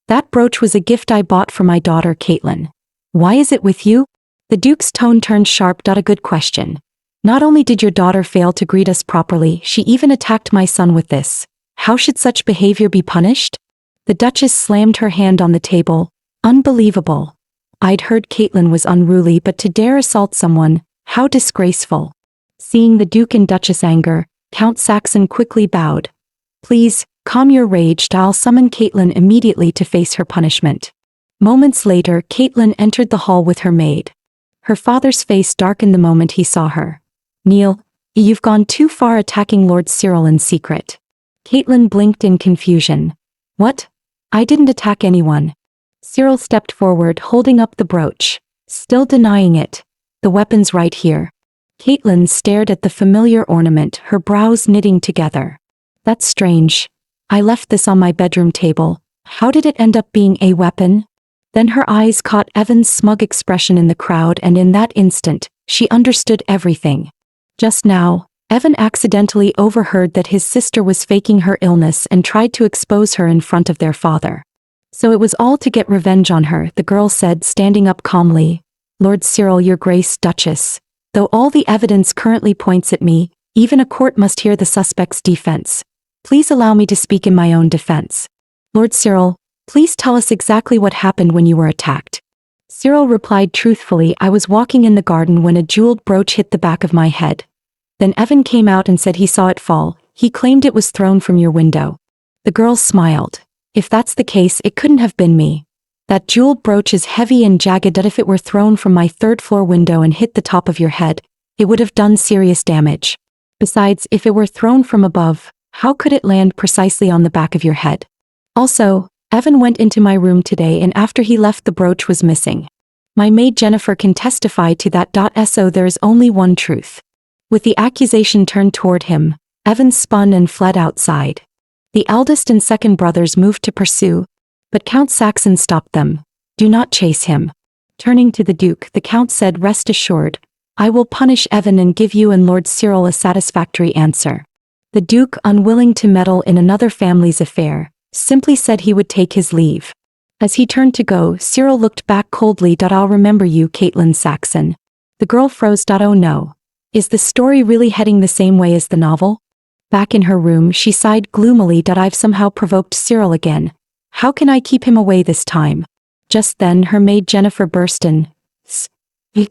A: That brooch was a gift I bought for my daughter Caitlin. Why is it with you?" The Duke's tone turned sharp. "A good question. Not only did your daughter fail to greet us properly, she even attacked my son with this. How should such behavior be punished?" The Duchess slammed her hand on the table. "Unbelievable. I'd heard Caitlin was unruly, but to dare assault someone, how disgraceful." Seeing the Duke and Duchess' anger, Count Saxon quickly bowed. "Please, calm your rage. I'll summon Caitlin immediately to face her punishment." Moments later, Caitlin entered the hall with her maid. Her father's face darkened the moment he saw her. "Neil, you've gone too far attacking Lord Cyril in secret." Caitlin blinked in confusion. "What? I didn't attack anyone." Cyril stepped forward, holding up the brooch. Still denying it. "The weapon's right here." Caitlin stared at the familiar ornament, her brows knitting together. "That's strange. I left this on my bedroom table. How did it end up being a weapon?" Then her eyes caught Evan's smug expression in the crowd, and in that instant, she understood everything. Just now, Evan accidentally overheard that his sister was faking her illness and tried to expose her in front of their father. "So it was all to get revenge on her," the girl said, standing up calmly. "Lord Cyril, your grace, Duchess. Though all the evidence currently points at me, even a court must hear the suspect's defense. Please allow me to speak in my own defense. Lord Cyril, please tell us exactly what happened when you were attacked." Cyril replied truthfully, "I was walking in the garden when a jeweled brooch hit the back of my head. Then Evan came out and said he saw it fall. He claimed it was thrown from your window." The girl smiled. "If that's the case, it couldn't have been me. That jeweled brooch is heavy and jagged that if it were thrown from my third-floor window and hit the top of your head, it would have done serious damage. Besides, if it were thrown from above, how could it land precisely on the back of your head? Also, Evan went into my room today and after he left the brooch was missing. My maid Jennifer can testify to that. So there is only one truth. With the accusation turned toward him, Evan spun and fled outside. The eldest and second brothers moved to pursue, but Count Saxon stopped them. Do not chase him. Turning to the Duke, the Count said, rest assured, I will punish Evan and give you and Lord Cyril a satisfactory answer. The Duke, unwilling to meddle in another family's affair, simply said he would take his leave. As he turned to go, Cyril looked back coldly. I'll remember you, Caitlin Saxon. The girl froze. Oh no. Is the story really heading the same way as the novel? Back in her room, she sighed gloomily. I've somehow provoked Cyril again. How can I keep him away this time? Just then her maid Jennifer burst in.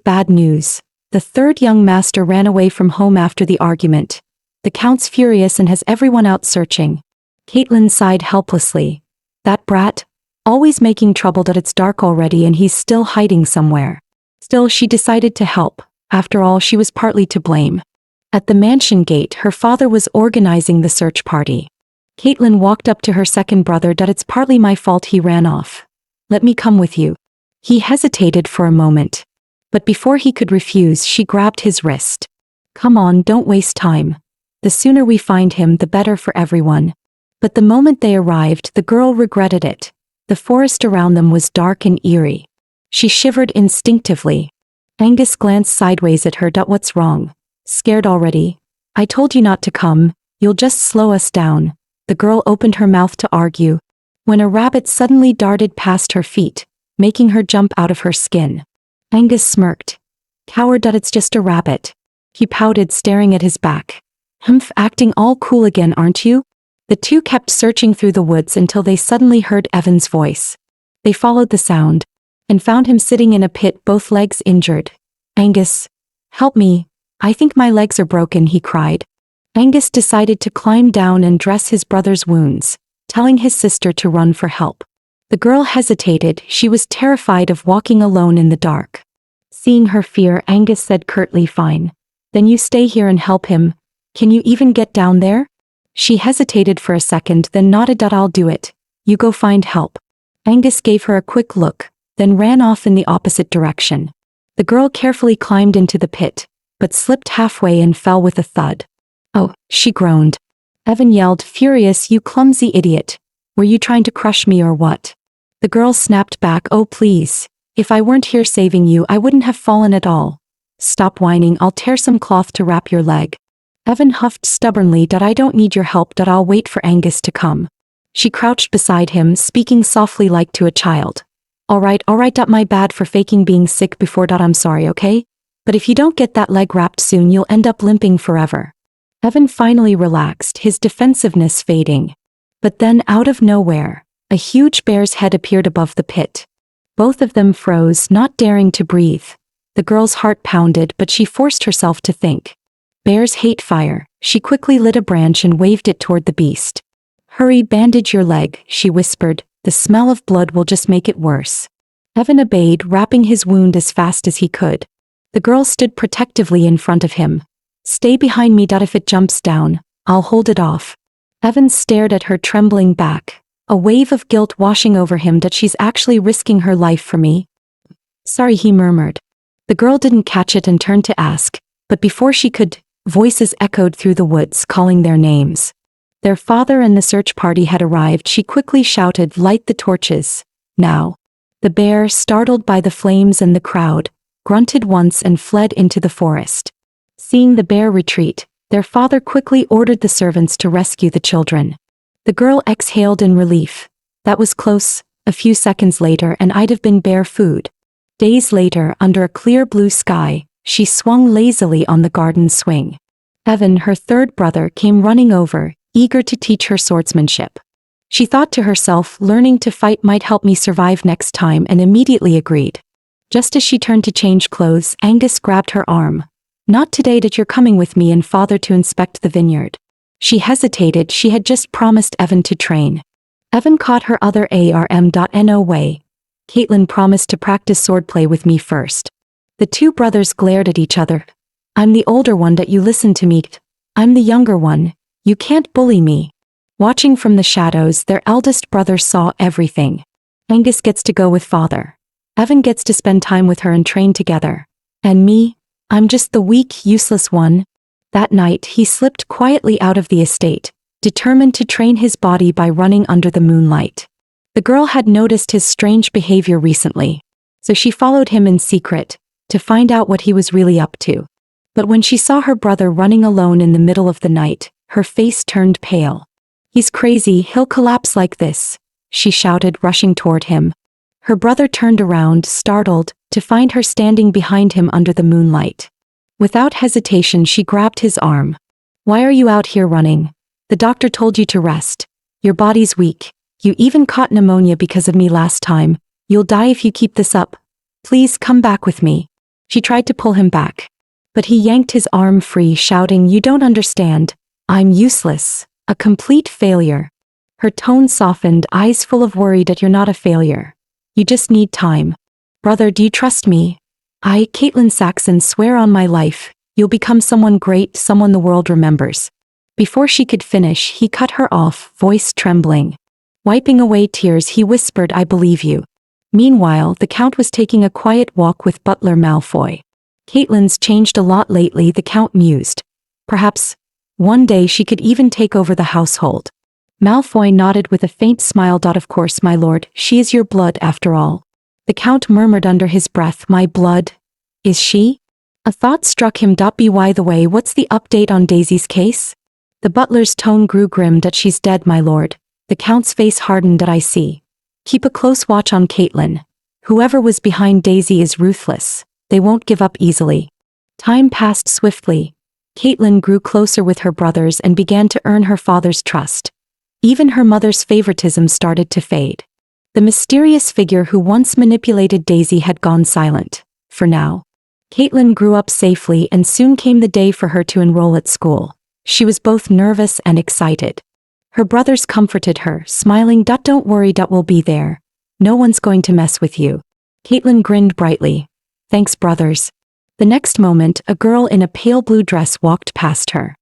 A: Bad news. The third young master ran away from home after the argument. The Count's furious and has everyone out searching. Caitlin sighed helplessly. That brat? Always making trouble. It's dark already and he's still hiding somewhere. Still, she decided to help. After all, she was partly to blame. At the mansion gate, her father was organizing the search party. Caitlin walked up to her second brother. It's partly my fault he ran off. Let me come with you. He hesitated for a moment. But before he could refuse, she grabbed his wrist. Come on, don't waste time. The sooner we find him, the better for everyone. But the moment they arrived, the girl regretted it. The forest around them was dark and eerie. She shivered instinctively. Angus glanced sideways at her. What's wrong? Scared already? I told you not to come, you'll just slow us down. The girl opened her mouth to argue, when a rabbit suddenly darted past her feet, making her jump out of her skin. Angus smirked. Coward. It's just a rabbit. He pouted, staring at his back. Humph, acting all cool again, aren't you? The two kept searching through the woods until they suddenly heard Evan's voice. They followed the sound, and found him sitting in a pit, both legs injured. Angus, help me. I think my legs are broken, he cried. Angus decided to climb down and dress his brother's wounds, telling his sister to run for help. The girl hesitated. She was terrified of walking alone in the dark. Seeing her fear, Angus said curtly, fine. Then you stay here and help him. Can you even get down there? She hesitated for a second, then nodded. I'll do it. You go find help. Angus gave her a quick look, then ran off in the opposite direction. The girl carefully climbed into the pit, but slipped halfway and fell with a thud. Oh, she groaned. Evan yelled, furious, you clumsy idiot. Were you trying to crush me or what? The girl snapped back, oh please. If I weren't here saving you, I wouldn't have fallen at all. Stop whining, I'll tear some cloth to wrap your leg. Evan huffed stubbornly. I don't need your help. I'll wait for Angus to come. She crouched beside him, speaking softly like to a child. All right, my bad for faking being sick before. I'm sorry, okay? But if you don't get that leg wrapped soon, you'll end up limping forever. Evan finally relaxed, his defensiveness fading. But then, out of nowhere, a huge bear's head appeared above the pit. Both of them froze, not daring to breathe. The girl's heart pounded, but she forced herself to think. Bears hate fire. She quickly lit a branch and waved it toward the beast. Hurry, bandage your leg, she whispered. The smell of blood will just make it worse. Evan obeyed, wrapping his wound as fast as he could. The girl stood protectively in front of him. Stay behind me. If it jumps down, I'll hold it off. Evan stared at her, trembling back, a wave of guilt washing over him. She's actually risking her life for me? Sorry, he murmured. The girl didn't catch it and turned to ask, but before she could, voices echoed through the woods, calling their names. Their father and the search party had arrived. She quickly shouted, light the torches. Now. The bear, startled by the flames and the crowd, grunted once and fled into the forest. Seeing the bear retreat, their father quickly ordered the servants to rescue the children. The girl exhaled in relief. That was close. A few seconds later and I'd have been bear food. Days later, under a clear blue sky, she swung lazily on the garden swing. Evan, her third brother, came running over, eager to teach her swordsmanship. She thought to herself, learning to fight might help me survive next time, and immediately agreed. Just as she turned to change clothes, Angus grabbed her arm. Not today. You're coming with me and father to inspect the vineyard. She hesitated. She had just promised Evan to train. Evan caught her other arm. No way. Caitlin promised to practice swordplay with me first. The two brothers glared at each other. I'm the older one that you listen to me. I'm the younger one. You can't bully me. Watching from the shadows, their eldest brother saw everything. Angus gets to go with father. Evan gets to spend time with her and train together. And me? I'm just the weak, useless one. That night, he slipped quietly out of the estate, determined to train his body by running under the moonlight. The girl had noticed his strange behavior recently, so she followed him in secret, to find out what he was really up to. But when she saw her brother running alone in the middle of the night, her face turned pale. He's crazy, he'll collapse like this, she shouted, rushing toward him. Her brother turned around, startled, to find her standing behind him under the moonlight. Without hesitation, she grabbed his arm. Why are you out here running? The doctor told you to rest. Your body's weak. You even caught pneumonia because of me last time. You'll die if you keep this up. Please come back with me. She tried to pull him back. But he yanked his arm free, shouting, You don't understand. I'm useless. A complete failure. Her tone softened, eyes full of worry that you're not a failure. You just need time. Brother, do you trust me? I, Caitlin Saxon, swear on my life, you'll become someone great, someone the world remembers. Before she could finish, he cut her off, voice trembling. Wiping away tears, he whispered, I believe you. Meanwhile, the Count was taking a quiet walk with butler Malfoy. Caitlin's changed a lot lately, the Count mused. Perhaps one day she could even take over the household. Malfoy nodded with a faint smile. Of course, my lord, she is your blood after all. The Count murmured under his breath, My blood? Is she? A thought struck him. By the way, what's the update on Daisy's case? The butler's tone grew grim. That she's dead, my lord. The Count's face hardened. That I see. Keep a close watch on Caitlin. Whoever was behind Daisy is ruthless. They won't give up easily. Time passed swiftly. Caitlin grew closer with her brothers and began to earn her father's trust. Even her mother's favoritism started to fade. The mysterious figure who once manipulated Daisy had gone silent, for now. Caitlin grew up safely, and soon came the day for her to enroll at school. She was both nervous and excited. Her brothers comforted her, smiling. Don't worry, we'll be there. No one's going to mess with you. Caitlin grinned brightly. Thanks, brothers. The next moment, a girl in a pale blue dress walked past her.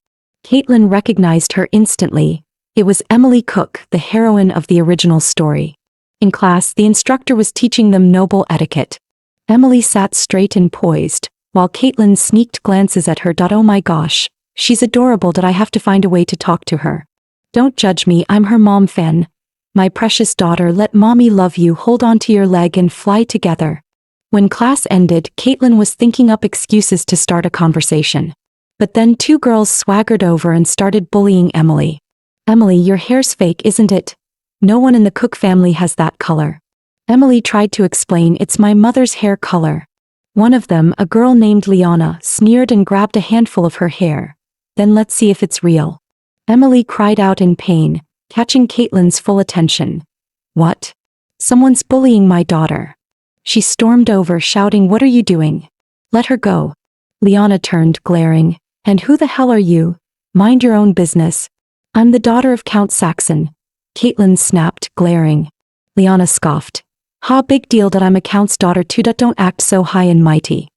A: Caitlin recognized her instantly. It was Emily Cook, the heroine of the original story. In class, the instructor was teaching them noble etiquette. Emily sat straight and poised, while Caitlin sneaked glances at her. Oh my gosh, she's adorable. I have to find a way to talk to her. Don't judge me, I'm her mom fan. My precious daughter, let mommy love you. Hold on to your leg and fly together. When class ended, Caitlin was thinking up excuses to start a conversation. But then two girls swaggered over and started bullying Emily. Emily, your hair's fake, isn't it? No one in the Cook family has that color. Emily tried to explain, it's my mother's hair color. One of them, a girl named Liana, sneered and grabbed a handful of her hair. Then let's see if it's real. Emily cried out in pain, catching Caitlin's full attention. What? Someone's bullying my daughter. She stormed over, shouting, What are you doing? Let her go. Liana turned, glaring. And who the hell are you? Mind your own business. I'm the daughter of Count Saxon. Caitlin snapped, glaring. Liana scoffed. Ha, big deal that I'm a count's daughter too. Don't act so high and mighty.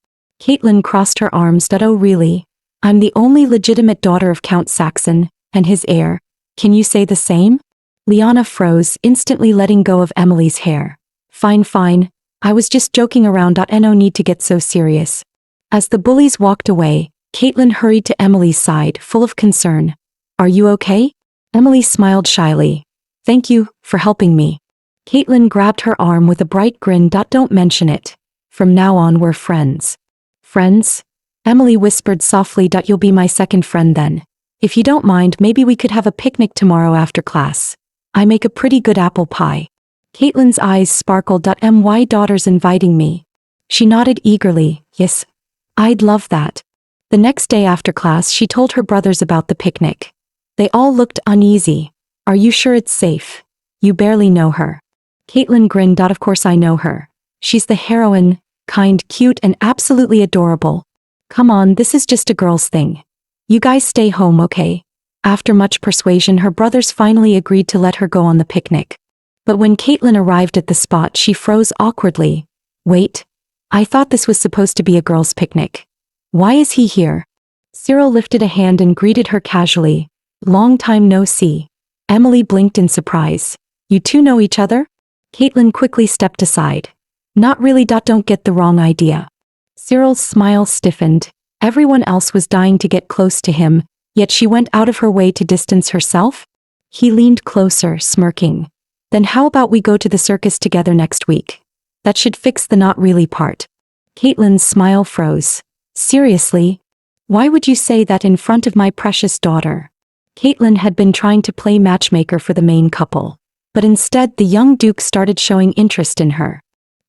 A: Caitlin crossed her arms. Oh really? I'm the only legitimate daughter of Count Saxon, and his heir. Can you say the same? Liana froze, instantly letting go of Emily's hair. Fine. I was just joking around. No need to get so serious. As the bullies walked away, Caitlin hurried to Emily's side, full of concern. Are you okay? Emily smiled shyly. Thank you for helping me. Caitlin grabbed her arm with a bright grin. Don't mention it. From now on, we're friends. Friends? Emily whispered softly. You'll be my second friend then. If you don't mind, maybe we could have a picnic tomorrow after class. I make a pretty good apple pie. Caitlin's eyes sparkled. My daughter's inviting me. She nodded eagerly. Yes, I'd love that. The next day after class, she told her brothers about the picnic. They all looked uneasy. Are you sure it's safe? You barely know her. Caitlin grinned. Of course I know her. She's the heroine, kind, cute, and absolutely adorable. Come on, this is just a girl's thing. You guys stay home, okay? After much persuasion, her brothers finally agreed to let her go on the picnic. But when Caitlin arrived at the spot, she froze awkwardly. Wait. I thought this was supposed to be a girls' picnic. Why is he here? Cyril lifted a hand and greeted her casually. Long time no see. Emily blinked in surprise. You two know each other? Caitlin quickly stepped aside. Not really. Don't get the wrong idea. Cyril's smile stiffened. Everyone else was dying to get close to him, yet she went out of her way to distance herself? He leaned closer, smirking. Then how about we go to the circus together next week? That should fix the not really part. Caitlin's smile froze. Seriously? Why would you say that in front of my precious daughter? Caitlin had been trying to play matchmaker for the main couple, but instead the young duke started showing interest in her.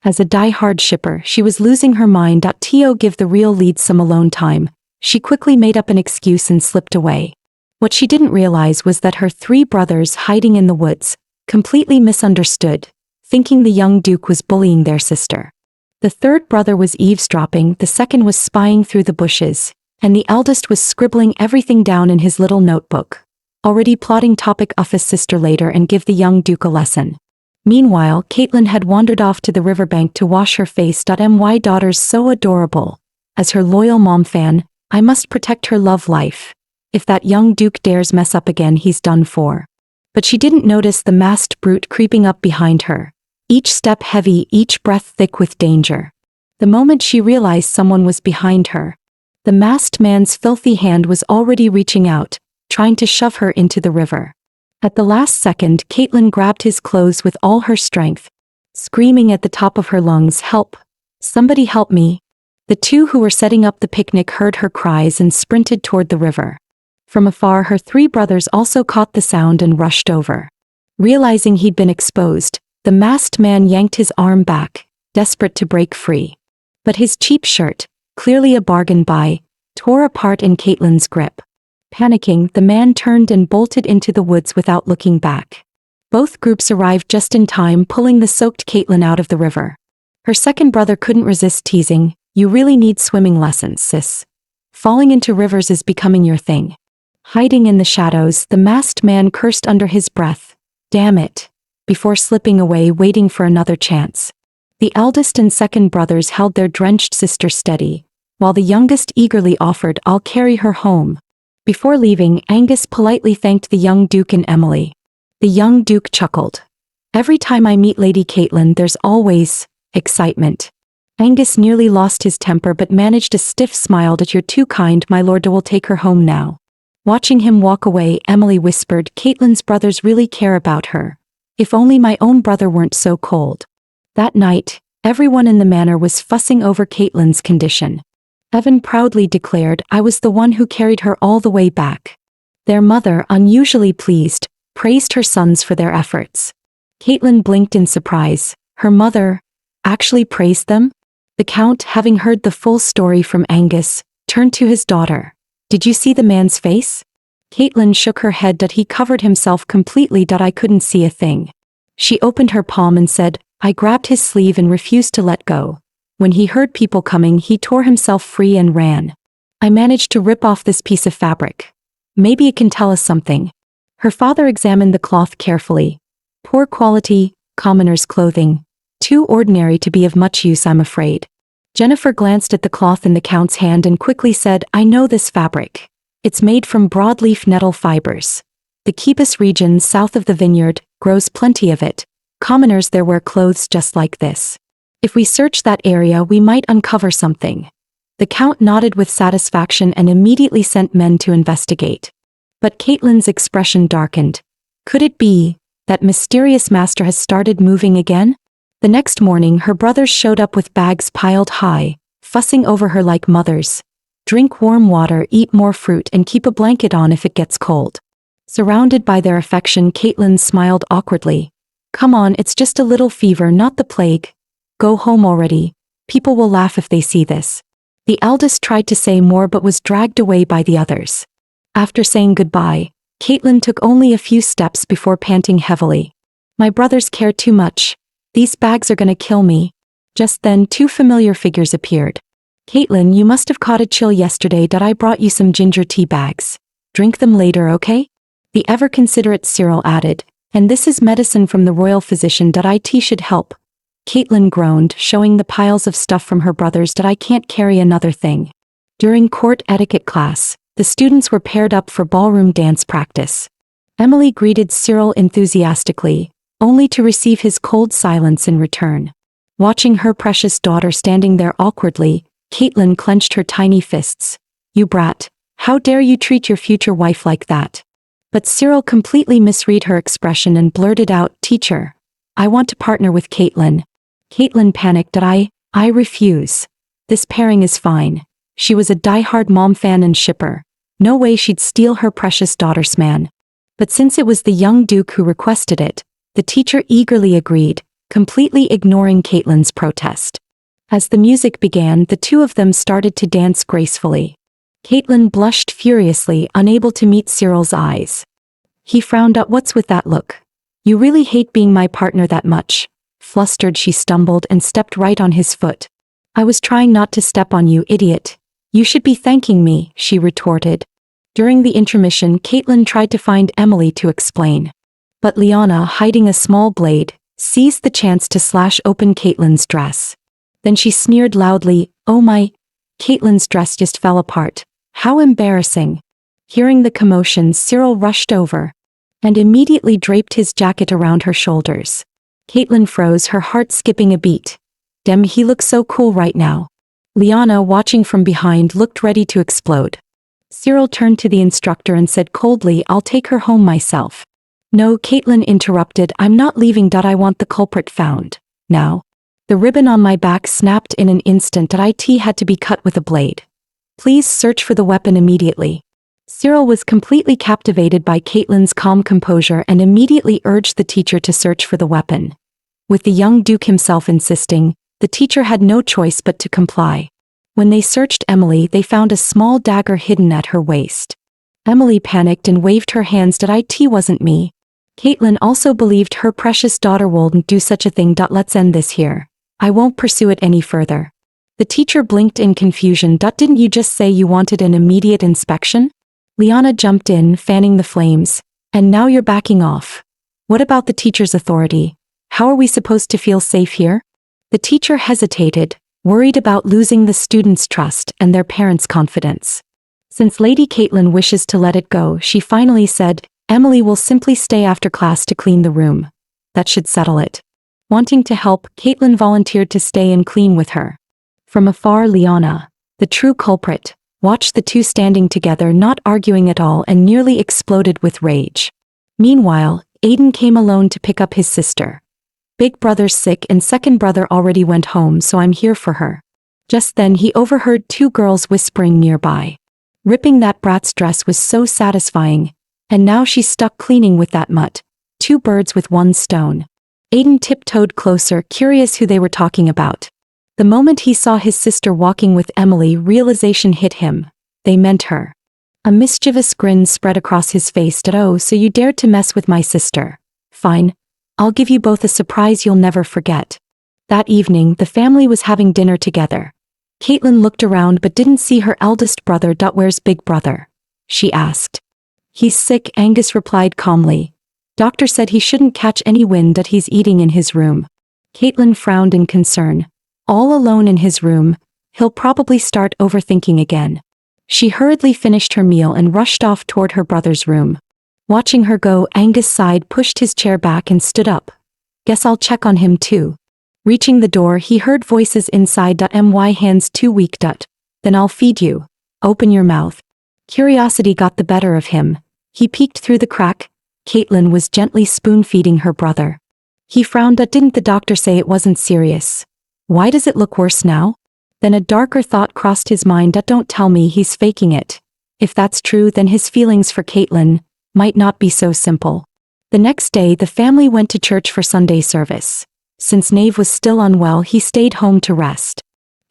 A: As a die-hard shipper, she was losing her mind. To give the real lead some alone time, she quickly made up an excuse and slipped away. What she didn't realize was that her 3 brothers hiding in the woods completely misunderstood, thinking the young duke was bullying their sister. The 3rd brother was eavesdropping, the 2nd was spying through the bushes, and the eldest was scribbling everything down in his little notebook, already plotting topic of his sister later and give the young duke a lesson. Meanwhile, Caitlin had wandered off to the riverbank to wash her face. My daughter's so adorable. As her loyal mom fan, I must protect her love life. If that young duke dares mess up again, he's done for. But she didn't notice the masked brute creeping up behind her. Each step heavy, each breath thick with danger. The moment she realized someone was behind her, the masked man's filthy hand was already reaching out, trying to shove her into the river. At the last second, Caitlin grabbed his clothes with all her strength, screaming at the top of her lungs, "Help! Somebody help me!" The 2 who were setting up the picnic heard her cries and sprinted toward the river. From afar, her 3 brothers also caught the sound and rushed over. Realizing he'd been exposed, the masked man yanked his arm back, desperate to break free. But his cheap shirt, clearly a bargain buy, tore apart in Caitlin's grip. Panicking, the man turned and bolted into the woods without looking back. Both groups arrived just in time, pulling the soaked Caitlin out of the river. Her 2nd brother couldn't resist teasing, "You really need swimming lessons, sis. Falling into rivers is becoming your thing." Hiding in the shadows, the masked man cursed under his breath, "Damn it," before slipping away, waiting for another chance. The eldest and 2nd brothers held their drenched sister steady, while the youngest eagerly offered, "I'll carry her home." Before leaving, Angus politely thanked the young duke and Emily. The young duke chuckled. "Every time I meet Lady Caitlin, there's always excitement." Angus nearly lost his temper but managed a stiff smile. "You're too kind, my lord. We'll take her home now." Watching him walk away, Emily whispered, "Caitlin's brothers really care about her. If only my own brother weren't so cold." That night, everyone in the manor was fussing over Caitlin's condition. Evan proudly declared, "I was the one who carried her all the way back." Their mother, unusually pleased, praised her sons for their efforts. Caitlin blinked in surprise. Her mother actually praised them? The Count, having heard the full story from Angus, turned to his daughter. "Did you see the man's face?" Caitlin shook her head. He covered himself completely. I couldn't see a thing. She opened her palm and said, "I grabbed his sleeve and refused to let go. When he heard people coming, he tore himself free and ran. I managed to rip off this piece of fabric. Maybe it can tell us something." Her father examined the cloth carefully. "Poor quality, commoner's clothing. Too ordinary to be of much use, I'm afraid." Jennifer glanced at the cloth in the Count's hand and quickly said, "I know this fabric. It's made from broadleaf nettle fibers. The Kibis region south of the vineyard grows plenty of it. Commoners there wear clothes just like this. If we search that area, we might uncover something." The Count nodded with satisfaction and immediately sent men to investigate. But Caitlin's expression darkened. Could it be that mysterious master has started moving again? The next morning, her brothers showed up with bags piled high, fussing over her like mothers. "Drink warm water, eat more fruit, and keep a blanket on if it gets cold." Surrounded by their affection, Caitlin smiled awkwardly. "Come on, it's just a little fever, not the plague. Go home already. People will laugh if they see this." The eldest tried to say more but was dragged away by the others. After saying goodbye, Caitlin took only a few steps before panting heavily. "My brothers care too much. These bags are gonna kill me." Just then, 2 familiar figures appeared. "Caitlin, you must have caught a chill yesterday. I brought you some ginger tea bags. Drink them later, okay?" The ever-considerate Cyril added, And this is medicine from the royal physician. It should help. Caitlin groaned, showing the piles of stuff from her brothers. I can't carry another thing. During court etiquette class, the students were paired up for ballroom dance practice. Emily greeted Cyril enthusiastically, only to receive his cold silence in return. Watching her precious daughter standing there awkwardly, Caitlin clenched her tiny fists. You brat, how dare you treat your future wife like that? But Cyril completely misread her expression and blurted out, Teacher, I want to partner with Caitlin. Caitlin panicked. I refuse. This pairing is fine. She was a die-hard mom fan and shipper. No way she'd steal her precious daughter's man. But since it was the young Duke who requested it, the teacher eagerly agreed, completely ignoring Caitlin's protest. As the music began, the two of them started to dance gracefully. Caitlin blushed furiously, unable to meet Cyril's eyes. He frowned at what's with that look. You really hate being my partner that much. Flustered, she stumbled and stepped right on his foot. I was trying not to step on you, idiot. You should be thanking me, she retorted. During the intermission, Caitlin tried to find Emily to explain. But Liana, hiding a small blade, seized the chance to slash open Caitlin's dress. Then she sneered loudly, oh my. Caitlin's dress just fell apart. How embarrassing. Hearing the commotion, Cyril rushed over and immediately draped his jacket around her shoulders. Caitlin froze, her heart skipping a beat. Damn, he looks so cool right now. Liana, watching from behind, looked ready to explode. Cyril turned to the instructor and said coldly, I'll take her home myself. No, Caitlin interrupted, I'm not leaving. I want the culprit found. Now. The ribbon on my back snapped in an instant. It had to be cut with a blade. Please search for the weapon immediately. Cyril was completely captivated by Caitlin's calm composure and immediately urged the teacher to search for the weapon. With the young Duke himself insisting, the teacher had no choice but to comply. When they searched Emily, they found a small dagger hidden at her waist. Emily panicked and waved her hands. It wasn't me. Caitlin also believed her precious daughter wouldn't do such a thing. Let's end this here. I won't pursue it any further. The teacher blinked in confusion. Didn't you just say you wanted an immediate inspection? Liana jumped in, fanning the flames. And now you're backing off. What about the teacher's authority? How are we supposed to feel safe here? The teacher hesitated, worried about losing the students' trust and their parents' confidence. Since Lady Caitlin wishes to let it go, she finally said, Emily will simply stay after class to clean the room. That should settle it. Wanting to help, Caitlin volunteered to stay and clean with her. From afar, Liana, the true culprit, watched the two standing together, not arguing at all, and nearly exploded with rage. Meanwhile, Aiden came alone to pick up his sister. Big brother's sick and second brother already went home, so I'm here for her. Just then he overheard two girls whispering nearby. Ripping that brat's dress was so satisfying, and now she's stuck cleaning with that mutt. Two birds with one stone. Aiden tiptoed closer, curious who they were talking about. The moment he saw his sister walking with Emily, realization hit him. They meant her. A mischievous grin spread across his face. Oh, so you dared to mess with my sister. Fine. I'll give you both a surprise you'll never forget. That evening, the family was having dinner together. Caitlin looked around but didn't see her eldest brother. Where's big brother? She asked. He's sick, Angus replied calmly. Doctor said he shouldn't catch any wind. He's eating in his room. Caitlin frowned in concern. All alone in his room, he'll probably start overthinking again. She hurriedly finished her meal and rushed off toward her brother's room. Watching her go, Angus sighed, pushed his chair back and stood up. Guess I'll check on him too. Reaching the door, he heard voices inside. My hand's too weak. Then I'll feed you. Open your mouth. Curiosity got the better of him. He peeked through the crack. Caitlin was gently spoon-feeding her brother. He frowned. Didn't the doctor say it wasn't serious? Why does it look worse now? Then a darker thought crossed his mind. Don't tell me he's faking it. If that's true, then his feelings for Caitlin might not be so simple. The next day, the family went to church for Sunday service. Since Nave was still unwell, he stayed home to rest.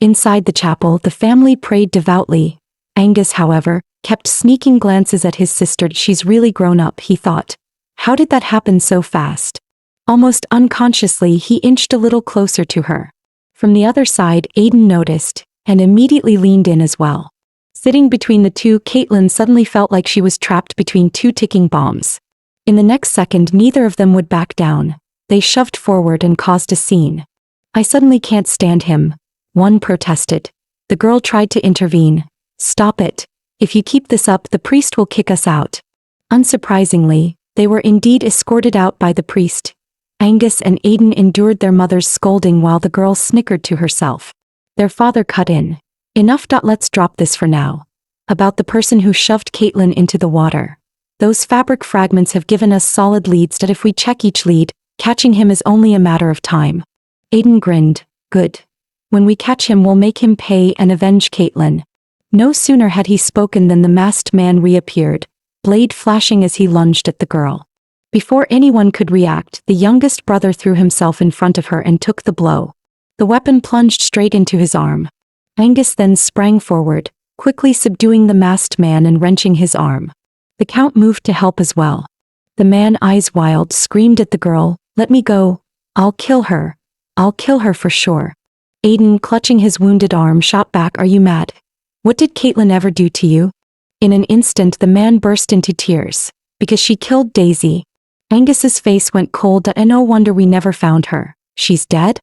A: Inside the chapel, the family prayed devoutly. Angus, however, kept sneaking glances at his sister. She's really grown up, he thought. How did that happen so fast? Almost unconsciously, he inched a little closer to her. From the other side, Aiden noticed, and immediately leaned in as well. Sitting between the two, Caitlin suddenly felt like she was trapped between two ticking bombs. In the next second, neither of them would back down. They shoved forward and caused a scene. I suddenly can't stand him, one protested. The girl tried to intervene. Stop it. If you keep this up, the priest will kick us out. Unsurprisingly, they were indeed escorted out by the priest. Angus and Aiden endured their mother's scolding while the girl snickered to herself. Their father cut in. Enough. Let's drop this for now. About the person who shoved Caitlin into the water. Those fabric fragments have given us solid leads that if we check each lead, catching him is only a matter of time. Aiden grinned. Good. When we catch him, we'll make him pay and avenge Caitlin. No sooner had he spoken than the masked man reappeared, blade flashing as he lunged at the girl. Before anyone could react, the youngest brother threw himself in front of her and took the blow. The weapon plunged straight into his arm. Angus then sprang forward, quickly subduing the masked man and wrenching his arm. The Count moved to help as well. The man, eyes wild, screamed at the girl, "Let me go. I'll kill her. I'll kill her for sure." Aiden, clutching his wounded arm, shot back, "Are you mad? What did Caitlin ever do to you?" In an instant the man burst into tears. "Because she killed Daisy." Angus's face went cold. "And no wonder we never found her. She's dead?"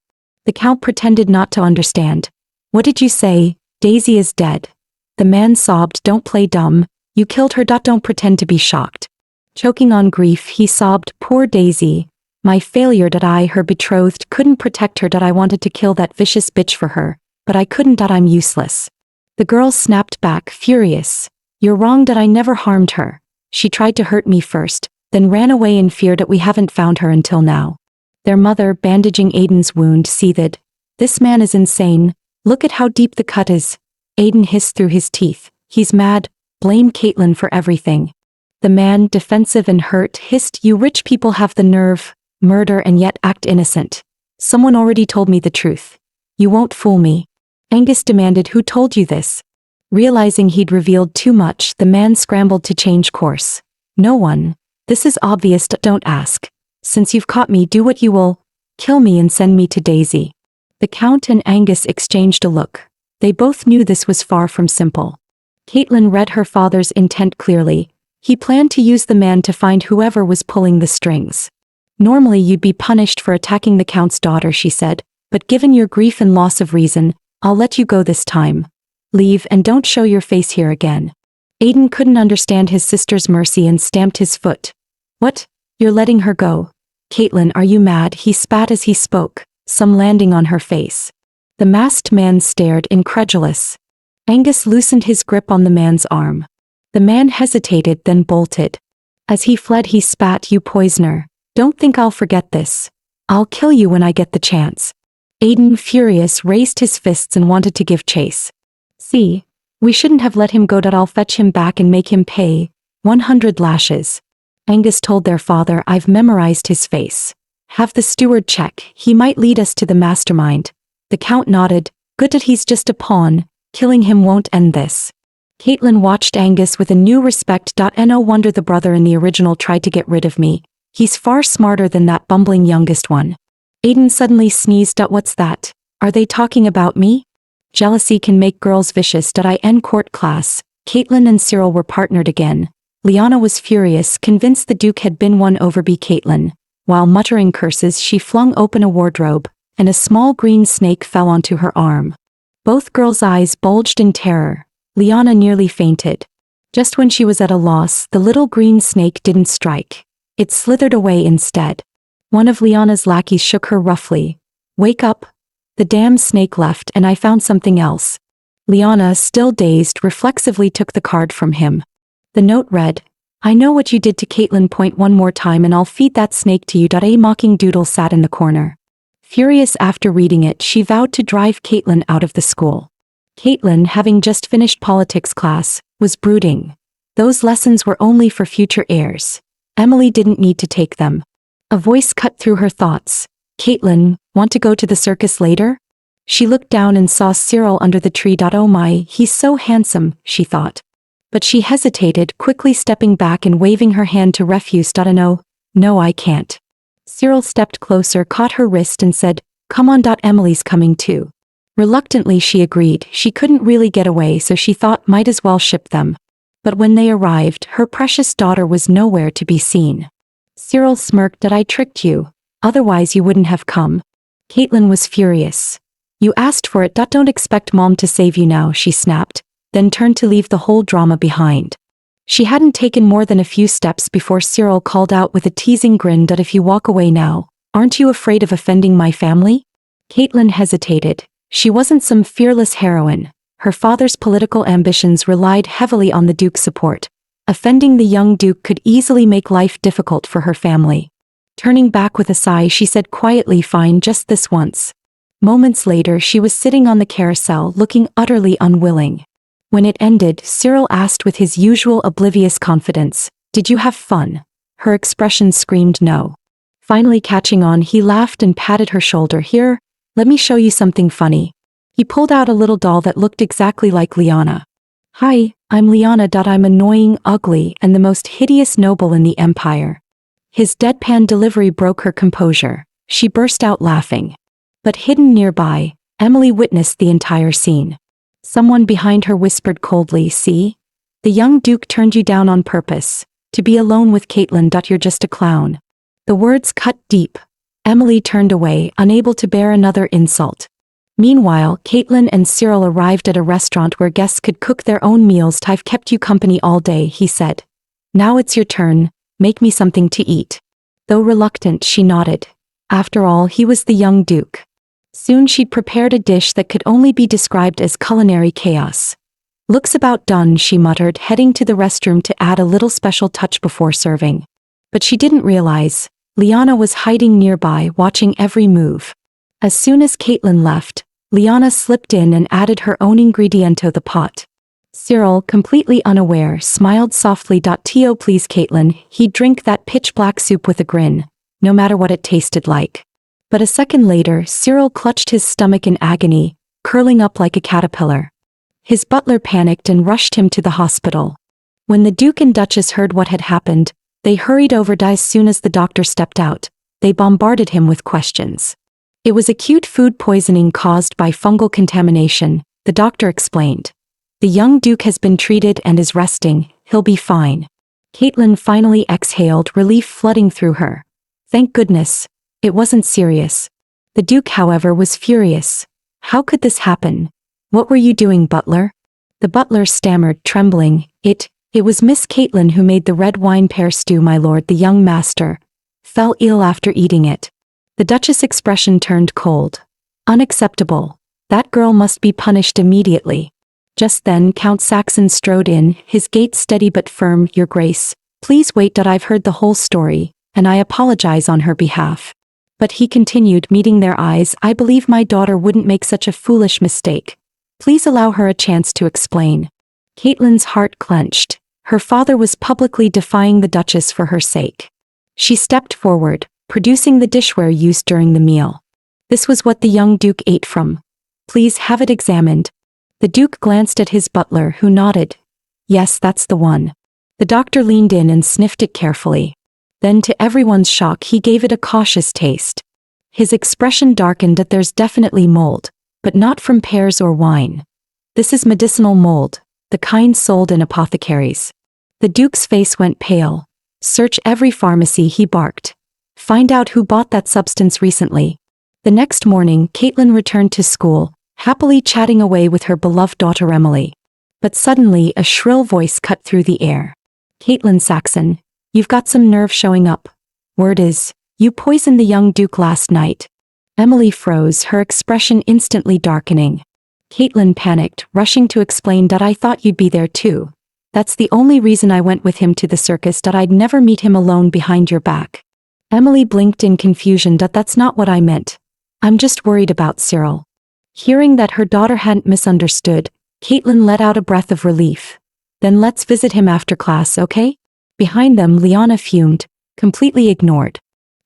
A: The Count pretended not to understand. "What did you say? Daisy is dead." The man sobbed, "Don't play dumb. You killed her. Don't pretend to be shocked." Choking on grief, he sobbed, "Poor Daisy. My failure. I, her betrothed, couldn't protect her. I wanted to kill that vicious bitch for her, but I couldn't. I'm useless." The girl snapped back, furious. "You're wrong. I never harmed her. She tried to hurt me first, then ran away in fear. We haven't found her until now." Their mother, bandaging Aiden's wound, seethed. "This man is insane. Look at how deep the cut is." Aiden hissed through his teeth. "He's mad. Blame Caitlin for everything." The man, defensive and hurt, hissed, "You rich people have the nerve, murder and yet act innocent. Someone already told me the truth. You won't fool me." Angus demanded, "Who told you this?" Realizing he'd revealed too much, the man scrambled to change course. "No one. This is obvious. Don't ask. Since you've caught me, do what you will. Kill me and send me to Daisy." The Count and Angus exchanged a look. They both knew this was far from simple. Caitlin read her father's intent clearly. He planned to use the man to find whoever was pulling the strings. "Normally you'd be punished for attacking the Count's daughter," she said, "but given your grief and loss of reason, I'll let you go this time. Leave and don't show your face here again." Aiden couldn't understand his sister's mercy and stamped his foot. "What? You're letting her go? Caitlin, are you mad?" he spat as he spoke, some landing on her face. The masked man stared, incredulous. Angus loosened his grip on the man's arm. The man hesitated, then bolted. As he fled, he spat, "You poisoner. Don't think I'll forget this. I'll kill you when I get the chance." Aiden, furious, raised his fists and wanted to give chase. "See? We shouldn't have let him go. I'll fetch him back and make him pay 100 lashes. Angus told their father, "I've memorized his face. Have the steward check. He might lead us to the mastermind." The Count nodded. "Good. He's just a pawn. Killing him won't end this." Caitlin watched Angus with a new respect. "No wonder the brother in the original tried to get rid of me. He's far smarter than that bumbling youngest one." Aiden suddenly sneezed. "What's that? Are they talking about me?" Jealousy can make girls vicious. I end court class. Caitlin and Cyril were partnered again. Liana was furious, convinced the Duke had been won over by Caitlin. While muttering curses, she flung open a wardrobe, and a small green snake fell onto her arm. Both girls' eyes bulged in terror. Liana nearly fainted. Just when she was at a loss, the little green snake didn't strike. It slithered away instead. One of Liana's lackeys shook her roughly. "Wake up. The damn snake left and I found something else." Liana, still dazed, reflexively took the card from him. The note read, "I know what you did to Caitlin. One more time and I'll feed that snake to you." A mocking doodle sat in the corner. Furious after reading it, she vowed to drive Caitlin out of the school. Caitlin, having just finished politics class, was brooding. Those lessons were only for future heirs. Emily didn't need to take them. A voice cut through her thoughts. "Caitlin, want to go to the circus later?" She looked down and saw Cyril under the tree. "Oh my, he's so handsome," she thought. But she hesitated, quickly stepping back and waving her hand to refuse. No, I can't." Cyril stepped closer, caught her wrist and said, "Come on. Emily's coming too." Reluctantly she agreed. She couldn't really get away, so she thought might as well ship them. But when they arrived, her precious daughter was nowhere to be seen. Cyril smirked that I tricked you. Otherwise you wouldn't have come. Caitlin was furious. You asked for it. Don't expect mom to save you now, she snapped, then turned to leave the whole drama behind. She hadn't taken more than a few steps before Cyril called out with a teasing grin that if you walk away now, aren't you afraid of offending my family? Caitlin hesitated. She wasn't some fearless heroine. Her father's political ambitions relied heavily on the Duke's support. Offending the young Duke could easily make life difficult for her family. Turning back with a sigh, she said quietly, fine, just this once. Moments later, she was sitting on the carousel looking utterly unwilling. When it ended, Cyril asked with his usual oblivious confidence, "Did you have fun?" Her expression screamed no. Finally catching on, he laughed and patted her shoulder. Here, let me show you something funny. He pulled out a little doll that looked exactly like Liana. Hi, I'm Liana. I'm annoying, ugly, and the most hideous noble in the empire. His deadpan delivery broke her composure. She burst out laughing. But hidden nearby, Emily witnessed the entire scene. Someone behind her whispered coldly, see? The young Duke turned you down on purpose. To be alone with Caitlin. You're just a clown. The words cut deep. Emily turned away, unable to bear another insult. Meanwhile, Caitlin and Cyril arrived at a restaurant where guests could cook their own meals. I've kept you company all day, he said. Now it's your turn, make me something to eat. Though reluctant, she nodded. After all, he was the young Duke. Soon she'd prepared a dish that could only be described as culinary chaos. Looks about done, she muttered, heading to the restroom to add a little special touch before serving. But she didn't realize, Liana was hiding nearby, watching every move. As soon as Caitlin left, Liana slipped in and added her own ingredient to the pot. Cyril, completely unaware, smiled softly. To please Caitlin, he'd drink that pitch-black soup with a grin, no matter what it tasted like. But a second later, Cyril clutched his stomach in agony, curling up like a caterpillar. His butler panicked and rushed him to the hospital. When the Duke and Duchess heard what had happened, they hurried over. As soon as the doctor stepped out, they bombarded him with questions. It was acute food poisoning caused by fungal contamination, the doctor explained. The young Duke has been treated and is resting, he'll be fine. Caitlin finally exhaled, relief flooding through her. Thank goodness. It wasn't serious. The Duke, however, was furious. How could this happen? What were you doing, butler? The butler stammered, trembling. It was Miss Caitlin who made the red wine pear stew, my lord. The young master fell ill after eating it. The Duchess' expression turned cold. Unacceptable. That girl must be punished immediately. Just then Count Saxon strode in, his gait steady but firm. Your Grace, please wait. I've heard the whole story, and I apologize on her behalf. But he continued, meeting their eyes, I believe my daughter wouldn't make such a foolish mistake. Please allow her a chance to explain. Caitlin's heart clenched. Her father was publicly defying the Duchess for her sake. She stepped forward, producing the dishware used during the meal. This was what the young Duke ate from. Please have it examined. The Duke glanced at his butler, who nodded. Yes, that's the one. The doctor leaned in and sniffed it carefully. Then, to everyone's shock, he gave it a cautious taste. His expression darkened. There's definitely mold, but not from pears or wine. This is medicinal mold, the kind sold in apothecaries. The Duke's face went pale. Search every pharmacy, he barked. Find out who bought that substance recently. The next morning, Caitlin returned to school, happily chatting away with her beloved daughter Emily. But suddenly, a shrill voice cut through the air. Caitlin Saxon, you've got some nerve showing up. Word is, you poisoned the young Duke last night. Emily froze, her expression instantly darkening. Caitlin panicked, rushing to explain. I thought you'd be there too. That's the only reason I went with him to the circus. I'd never meet him alone behind your back. Emily blinked in confusion. That's not what I meant. I'm just worried about Cyril. Hearing that her daughter hadn't misunderstood, Caitlin let out a breath of relief. Then let's visit him after class, okay? Behind them, Liana fumed, completely ignored.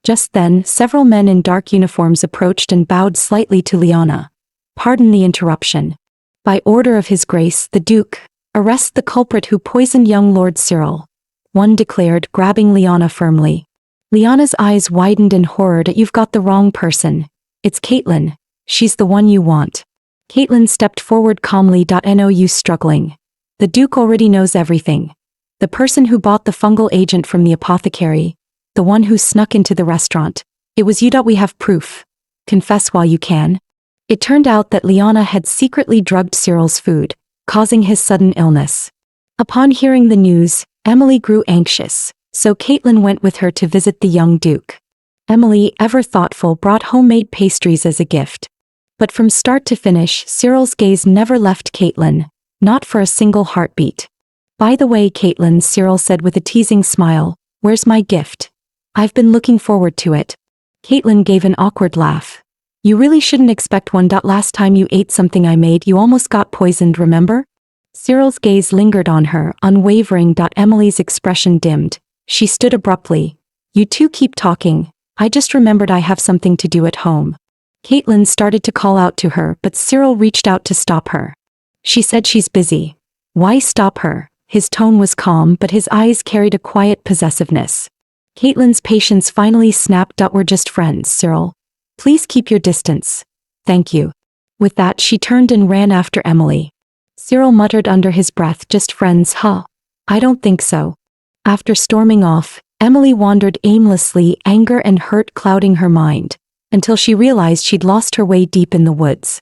A: Just then, several men in dark uniforms approached and bowed slightly to Liana. Pardon the interruption. By order of His Grace, the Duke, arrest the culprit who poisoned young Lord Cyril. One declared, grabbing Liana firmly. Liana's eyes widened in horror. You've got the wrong person. It's Caitlin. She's the one you want. Caitlin stepped forward calmly. No use struggling. The Duke already knows everything. The person who bought the fungal agent from the apothecary. the one who snuck into the restaurant. It was you. We have proof. Confess while you can. It turned out that Liana had secretly drugged Cyril's food, causing his sudden illness. Upon hearing the news, Emily grew anxious, so Caitlin went with her to visit the young duke. Emily, ever thoughtful, brought homemade pastries as a gift. But from start to finish, Cyril's gaze never left Caitlin, not for a single heartbeat. By the way, Caitlin, Cyril said with a teasing smile, where's my gift? I've been looking forward to it. Caitlin gave an awkward laugh. You really shouldn't expect one. Last time you ate something I made, you almost got poisoned, remember? Cyril's gaze lingered on her, unwavering. Emily's expression dimmed. She stood abruptly. You two keep talking. I just remembered I have something to do at home. Caitlin started to call out to her, but Cyril reached out to stop her. She said she's busy. Why stop her? His tone was calm, but his eyes carried a quiet possessiveness. Caitlin's patience finally snapped. We're just friends, Cyril. Please keep your distance. Thank you. With that, she turned and ran after Emily. Cyril muttered under his breath, just friends, huh? I don't think so. After storming off, Emily wandered aimlessly, anger and hurt clouding her mind, until she realized she'd lost her way deep in the woods.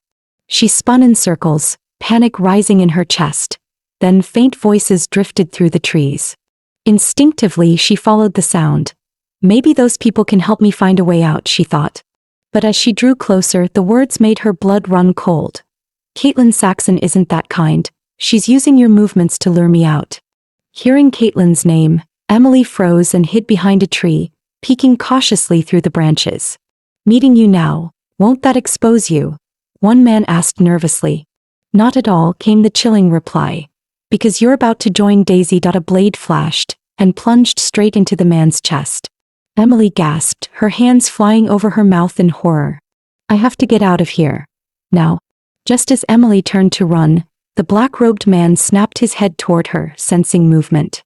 A: She spun in circles, panic rising in her chest. Then faint voices drifted through the trees. Instinctively, she followed the sound. Maybe those people can help me find a way out, she thought. But as she drew closer, the words made her blood run cold. Caitlin Saxon isn't that kind. She's using your movements to lure me out. Hearing Caitlin's name, Emily froze and hid behind a tree, peeking cautiously through the branches. Meeting you now, won't that expose you? One man asked nervously. Not at all, came the chilling reply. Because you're about to join Daisy. A blade flashed, and plunged straight into the man's chest. Emily gasped, her hands flying over her mouth in horror. I have to get out of here. Now. Just as Emily turned to run, the black-robed man snapped his head toward her, sensing movement.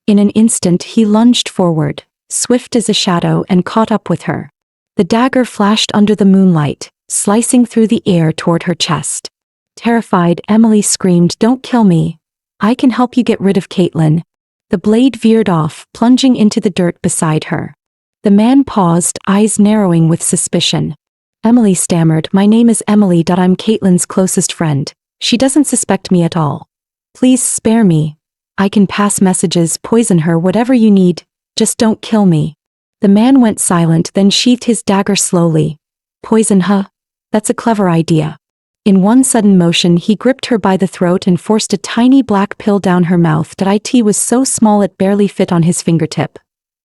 A: In an instant he lunged forward, swift as a shadow, and caught up with her. The dagger flashed under the moonlight, slicing through the air toward her chest. Terrified, Emily screamed, "Don't kill me. I can help you get rid of Caitlin." The blade veered off, plunging into the dirt beside her. The man paused, eyes narrowing with suspicion. Emily stammered, "My name is Emily. I'm Caitlin's closest friend. She doesn't suspect me at all. Please spare me. I can pass messages, poison her, whatever you need. Just don't kill me." The man went silent, then sheathed his dagger slowly. Poison her? That's a clever idea. In one sudden motion he gripped her by the throat and forced a tiny black pill down her mouth. It was so small it barely fit on his fingertip.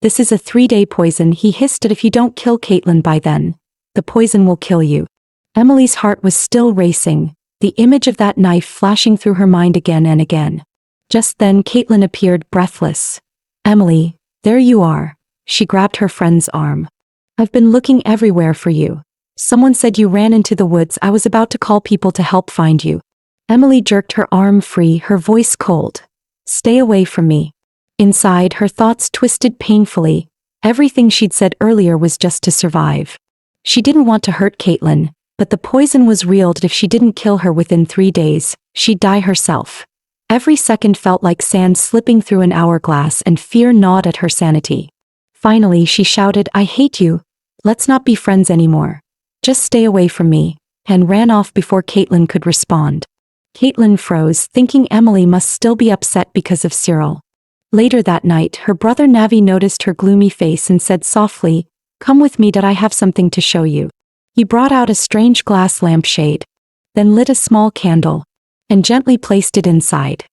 A: This is a 3-day poison, he hissed. If you don't kill Caitlin by then, the poison will kill you. Emily's heart was still racing, the image of that knife flashing through her mind again and again. Just then Caitlin appeared, breathless. "Emily, there you are." She grabbed her friend's arm. "I've been looking everywhere for you. Someone said you ran into the woods. I was about to call people to help find you." Emily jerked her arm free, her voice cold. "Stay away from me." Inside, her thoughts twisted painfully. Everything she'd said earlier was just to survive. She didn't want to hurt Caitlin, but the poison was real. If she didn't kill her within 3 days, she'd die herself. Every second felt like sand slipping through an hourglass, and fear gnawed at her sanity. Finally, she shouted, "I hate you. Let's not be friends anymore. Just stay away from me," and ran off before Caitlin could respond. Caitlin froze, thinking Emily must still be upset because of Cyril. Later that night, her brother Navi noticed her gloomy face and said softly, "Come with me. I have something to show you." He brought out a strange glass lampshade, then lit a small candle, and gently placed it inside.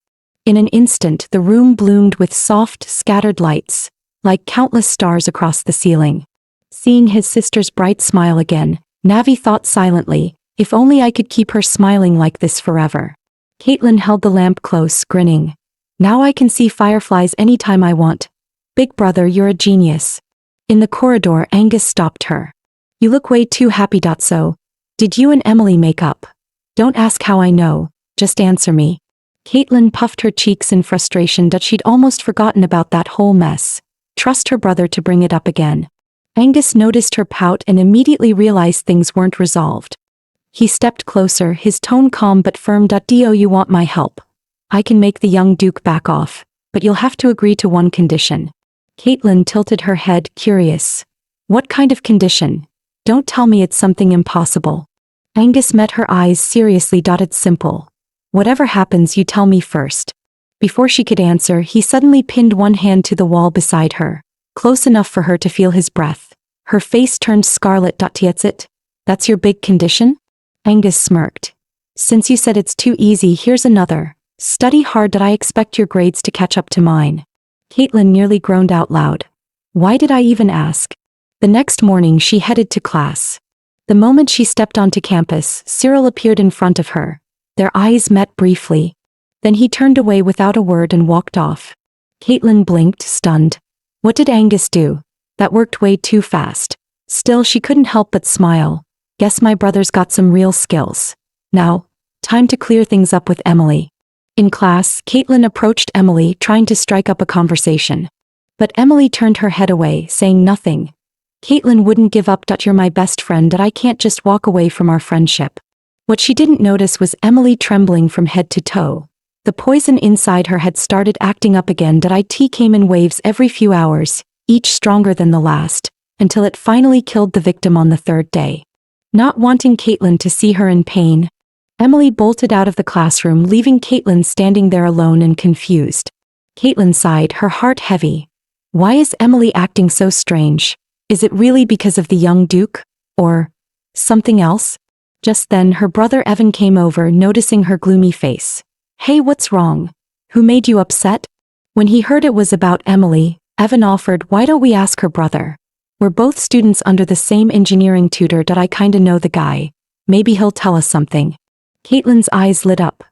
A: In an instant, the room bloomed with soft, scattered lights, like countless stars across the ceiling. Seeing his sister's bright smile again, Navi thought silently, if only I could keep her smiling like this forever. Caitlin held the lamp close, grinning. "Now I can see fireflies anytime I want. Big brother, you're a genius." In the corridor, Angus stopped her. "You look way too happy. So, did you and Emily make up? Don't ask how I know, just answer me." Caitlin puffed her cheeks in frustration. She'd almost forgotten about that whole mess. Trust her brother to bring it up again. Angus noticed her pout and immediately realized things weren't resolved. He stepped closer, his tone calm but firm. "Do you want my help? I can make the young duke back off, but you'll have to agree to one condition." Caitlin tilted her head, curious. What kind of condition? Don't tell me it's something impossible. Angus met her eyes seriously. It's simple. Whatever happens, you tell me first. Before she could answer, he suddenly pinned one hand to the wall beside her, close enough for her to feel his breath. Her face turned scarlet. That's it? That's your big condition? Angus smirked. Since you said it's too easy, here's another. Study hard. I expect your grades to catch up to mine. Caitlin nearly groaned out loud. Why did I even ask? The next morning she headed to class. The moment she stepped onto campus, Cyril appeared in front of her. Their eyes met briefly. Then he turned away without a word and walked off. Caitlin blinked, stunned. What did Angus do? That worked way too fast. Still, she couldn't help but smile. Guess my brother's got some real skills. Now, time to clear things up with Emily. In class, Caitlin approached Emily, trying to strike up a conversation. But Emily turned her head away, saying nothing. Caitlin wouldn't give up. You're my best friend. I can't just walk away from our friendship. What she didn't notice was Emily trembling from head to toe. The poison inside her had started acting up again. It came in waves every few hours, each stronger than the last, until it finally killed the victim on the third day. Not wanting Caitlin to see her in pain, Emily bolted out of the classroom, leaving Caitlin standing there alone and confused. Caitlin sighed, her heart heavy. Why is Emily acting so strange? Is it really because of the young Duke? Or something else? Just then her brother Evan came over, noticing her gloomy face. Hey, what's wrong? Who made you upset? When he heard it was about Emily, Evan offered, why don't we ask her brother? We're both students under the same engineering tutor. I kinda know the guy. Maybe he'll tell us something. Caitlin's eyes lit up.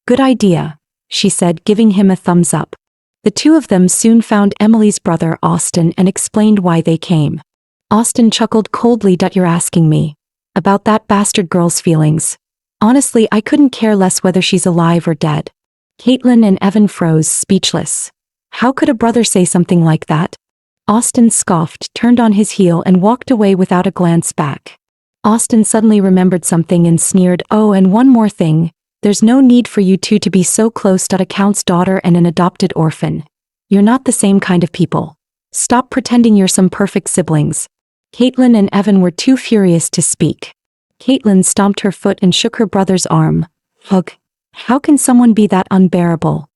A: Good idea, she said, giving him a thumbs up. The two of them soon found Emily's brother Austin and explained why they came. Austin chuckled coldly. You're asking me about that bastard girl's feelings. Honestly, I couldn't care less whether she's alive or dead. Caitlin and Evan froze, speechless. How could a brother say something like that? Austin scoffed, turned on his heel and walked away without a glance back. Austin suddenly remembered something and sneered, oh, and one more thing. There's no need for you two to be so close. A count's daughter and an adopted orphan. You're not the same kind of people. Stop pretending you're some perfect siblings. Caitlin and Evan were too furious to speak. Caitlin stomped her foot and shook her brother's arm. Ugh, how can someone be that unbearable?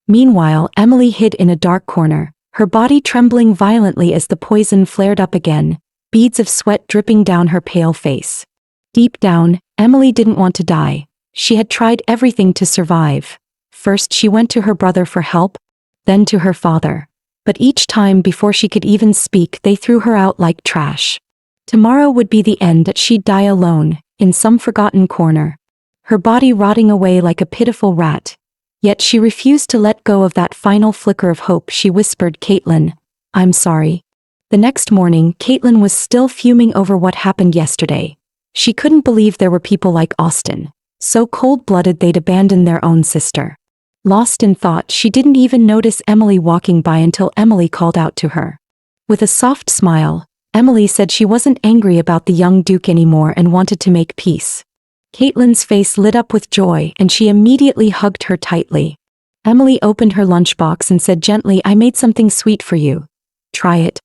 A: Meanwhile, Emily hid in a dark corner, her body trembling violently as the poison flared up again, beads of sweat dripping down her pale face. Deep down, Emily didn't want to die. She had tried everything to survive. First she went to her brother for help, then to her father. But each time before she could even speak, they threw her out like trash. Tomorrow would be the end. She'd die alone, in some forgotten corner. Her body rotting away like a pitiful rat. Yet she refused to let go of that final flicker of hope. She whispered, Caitlin, I'm sorry. The next morning, Caitlin was still fuming over what happened yesterday. She couldn't believe there were people like Austin, so cold-blooded they'd abandoned their own sister. Lost in thought, she didn't even notice Emily walking by until Emily called out to her. With a soft smile, Emily said she wasn't angry about the young Duke anymore and wanted to make peace. Caitlin's face lit up with joy and she immediately hugged her tightly. Emily opened her lunchbox and said gently, I made something sweet for you. Try it.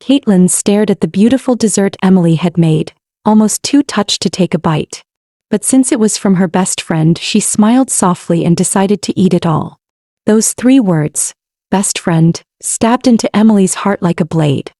A: Caitlin stared at the beautiful dessert Emily had made, almost too touched to take a bite. But since it was from her best friend, she smiled softly and decided to eat it all. Those 3 words, best friend, stabbed into Emily's heart like a blade.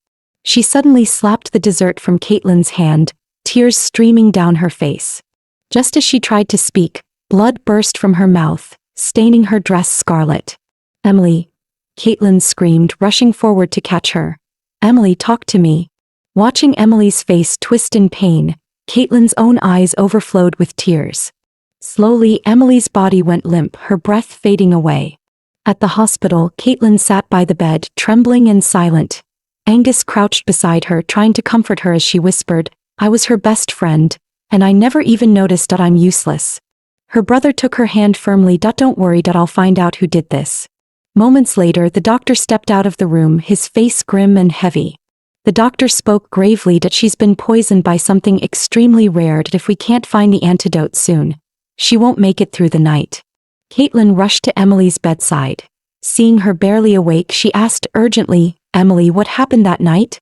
A: She suddenly slapped the dessert from Caitlin's hand, tears streaming down her face. Just as she tried to speak, blood burst from her mouth, staining her dress scarlet. Emily, Caitlin screamed, rushing forward to catch her. Emily, talk to me. Watching Emily's face twist in pain, Caitlin's own eyes overflowed with tears. Slowly, Emily's body went limp, her breath fading away. At the hospital, Caitlin sat by the bed, trembling and silent. Angus crouched beside her, trying to comfort her as she whispered, I was her best friend, and I never even noticed that I'm useless. Her brother took her hand firmly. Don't worry, I'll find out who did this. Moments later, the doctor stepped out of the room, his face grim and heavy. The doctor spoke gravely that she's been poisoned by something extremely rare. If we can't find the antidote soon, she won't make it through the night. Caitlin rushed to Emily's bedside. Seeing her barely awake, she asked urgently, Emily, what happened that night?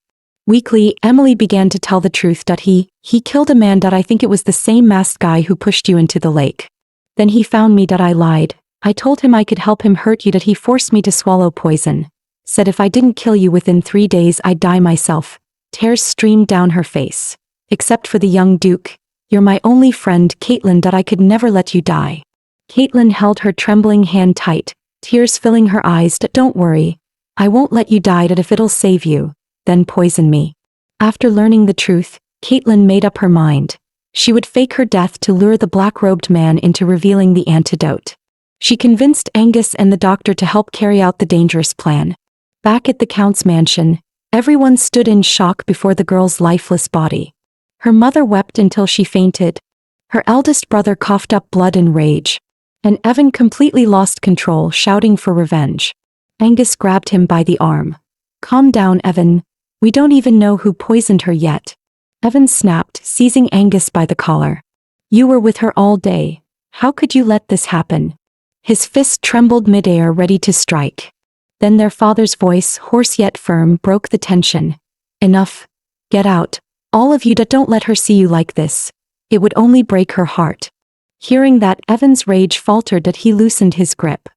A: Weakly, Emily began to tell the truth that he killed a man that I think it was the same masked guy who pushed you into the lake. Then he found me that I lied. I told him I could help him hurt you that he forced me to swallow poison. Said if I didn't kill you within 3 days I'd die myself. Tears streamed down her face. Except for the young Duke. You're my only friend, Caitlin, that I could never let you die. Caitlin held her trembling hand tight, tears filling her eyes. Don't worry. I won't let you die that if it'll save you. Then poison me. After learning the truth, Caitlin made up her mind. She would fake her death to lure the black-robed man into revealing the antidote. She convinced Angus and the doctor to help carry out the dangerous plan. Back at the Count's mansion, everyone stood in shock before the girl's lifeless body. Her mother wept until she fainted. Her eldest brother coughed up blood in rage. And Evan completely lost control, shouting for revenge. Angus grabbed him by the arm. Calm down, Evan. We don't even know who poisoned her yet. Evan snapped, seizing Angus by the collar. You were with her all day. How could you let this happen? His fist trembled midair, ready to strike. Then their father's voice, hoarse yet firm, broke the tension. Enough. Get out. All of you, don't let her see you like this. It would only break her heart. Hearing that, Evan's rage faltered that he loosened his grip.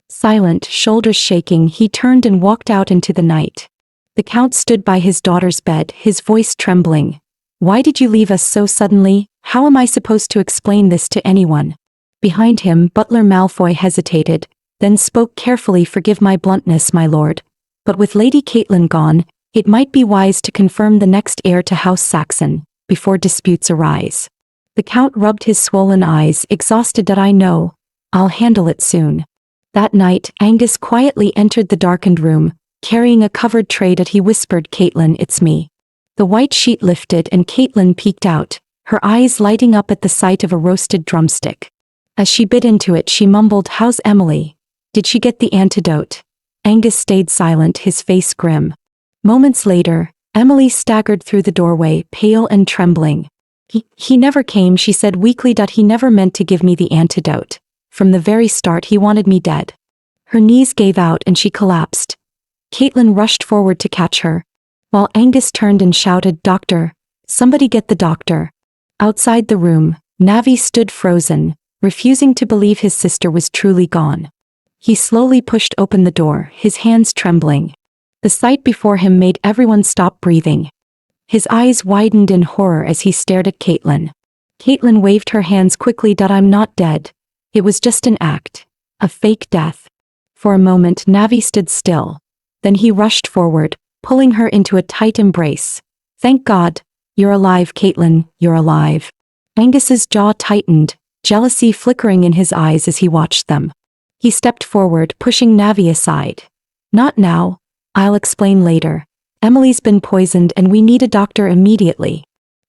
A: Silent, shoulders shaking, he turned and walked out into the night. The Count stood by his daughter's bed, his voice trembling. Why did you leave us so suddenly? How am I supposed to explain this to anyone? Behind him, Butler Malfoy hesitated, then spoke carefully. Forgive my bluntness, my lord. But with Lady Caitlin gone, it might be wise to confirm the next heir to House Saxon, before disputes arise. The Count rubbed his swollen eyes, exhausted. That I know. I'll handle it soon. That night, Angus quietly entered the darkened room, carrying a covered tray that he whispered, Caitlin, it's me. The white sheet lifted and Caitlin peeked out, her eyes lighting up at the sight of a roasted drumstick. As she bit into it, she mumbled, How's Emily? Did she get the antidote? Angus stayed silent, his face grim. Moments later, Emily staggered through the doorway, pale and trembling. He never came, she said weakly. He never meant to give me the antidote. From the very start he wanted me dead. Her knees gave out and she collapsed. Caitlin rushed forward to catch her, while Angus turned and shouted, Doctor! Somebody get the doctor! Outside the room, Navi stood frozen, refusing to believe his sister was truly gone. He slowly pushed open the door, his hands trembling. The sight before him made everyone stop breathing. His eyes widened in horror as he stared at Caitlin. Caitlin waved her hands quickly. I'm not dead. It was just an act. A fake death. For a moment Navi stood still. Then he rushed forward, pulling her into a tight embrace. Thank God. You're alive, Caitlin, you're alive. Angus's jaw tightened, jealousy flickering in his eyes as he watched them. He stepped forward, pushing Navi aside. Not now. I'll explain later. Emily's been poisoned and we need a doctor immediately.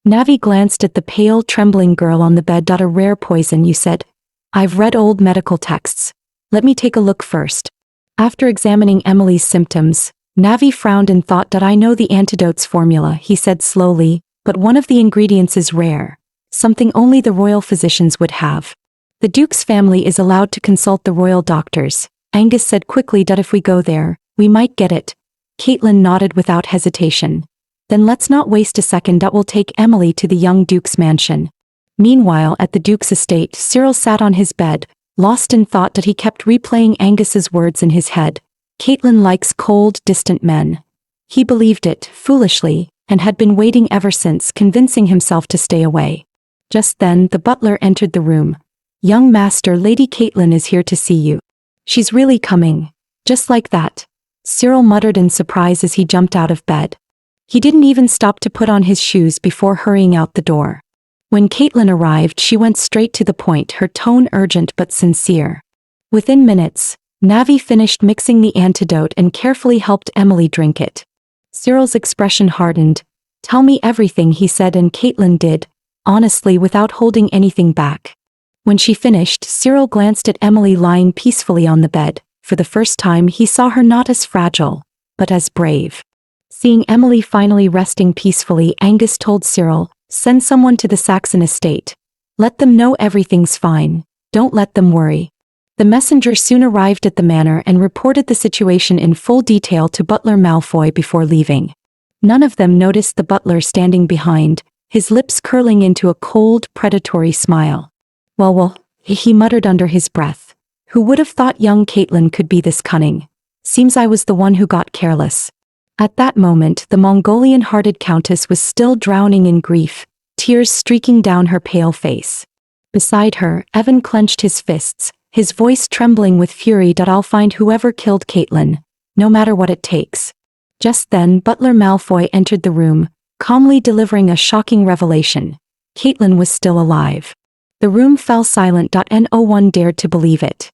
A: Navi glanced at the pale, trembling girl on the bed. A rare poison, you said? I've read old medical texts. Let me take a look first. After examining Emily's symptoms, Navi frowned and thought. I know the antidote's formula, he said slowly, but one of the ingredients is rare. Something only the royal physicians would have. The Duke's family is allowed to consult the royal doctors. Angus said quickly. If we go there, we might get it. Caitlin nodded without hesitation. Then let's not waste a second. We'll take Emily to the young Duke's mansion. Meanwhile, at the Duke's estate, Cyril sat on his bed, lost in thought. He kept replaying Angus's words in his head. Caitlin likes cold, distant men. He believed it, foolishly, and had been waiting ever since, convincing himself to stay away. Just then, the butler entered the room. Young master, Lady Caitlin is here to see you. She's really coming. Just like that. Cyril muttered in surprise as he jumped out of bed. He didn't even stop to put on his shoes before hurrying out the door. When Caitlin arrived, she went straight to the point, her tone urgent but sincere. Within minutes, Navi finished mixing the antidote and carefully helped Emily drink it. Cyril's expression hardened. Tell me everything, he said, and Caitlin did, honestly, without holding anything back. When she finished, Cyril glanced at Emily lying peacefully on the bed. For the first time he saw her not as fragile, but as brave. Seeing Emily finally resting peacefully, Angus told Cyril, send someone to the Saxon estate. Let them know everything's fine. Don't let them worry. The messenger soon arrived at the manor and reported the situation in full detail to Butler Malfoy before leaving. None of them noticed the butler standing behind, his lips curling into a cold, predatory smile. Well, he muttered under his breath. Who would have thought young Caitlin could be this cunning? Seems I was the one who got careless. At that moment, the Mongolian-hearted countess was still drowning in grief, tears streaking down her pale face. Beside her, Evan clenched his fists, his voice trembling with fury. I'll find whoever killed Caitlin, no matter what it takes. Just then, Butler Malfoy entered the room, calmly delivering a shocking revelation. Caitlin was still alive. The room fell silent. No one dared to believe it.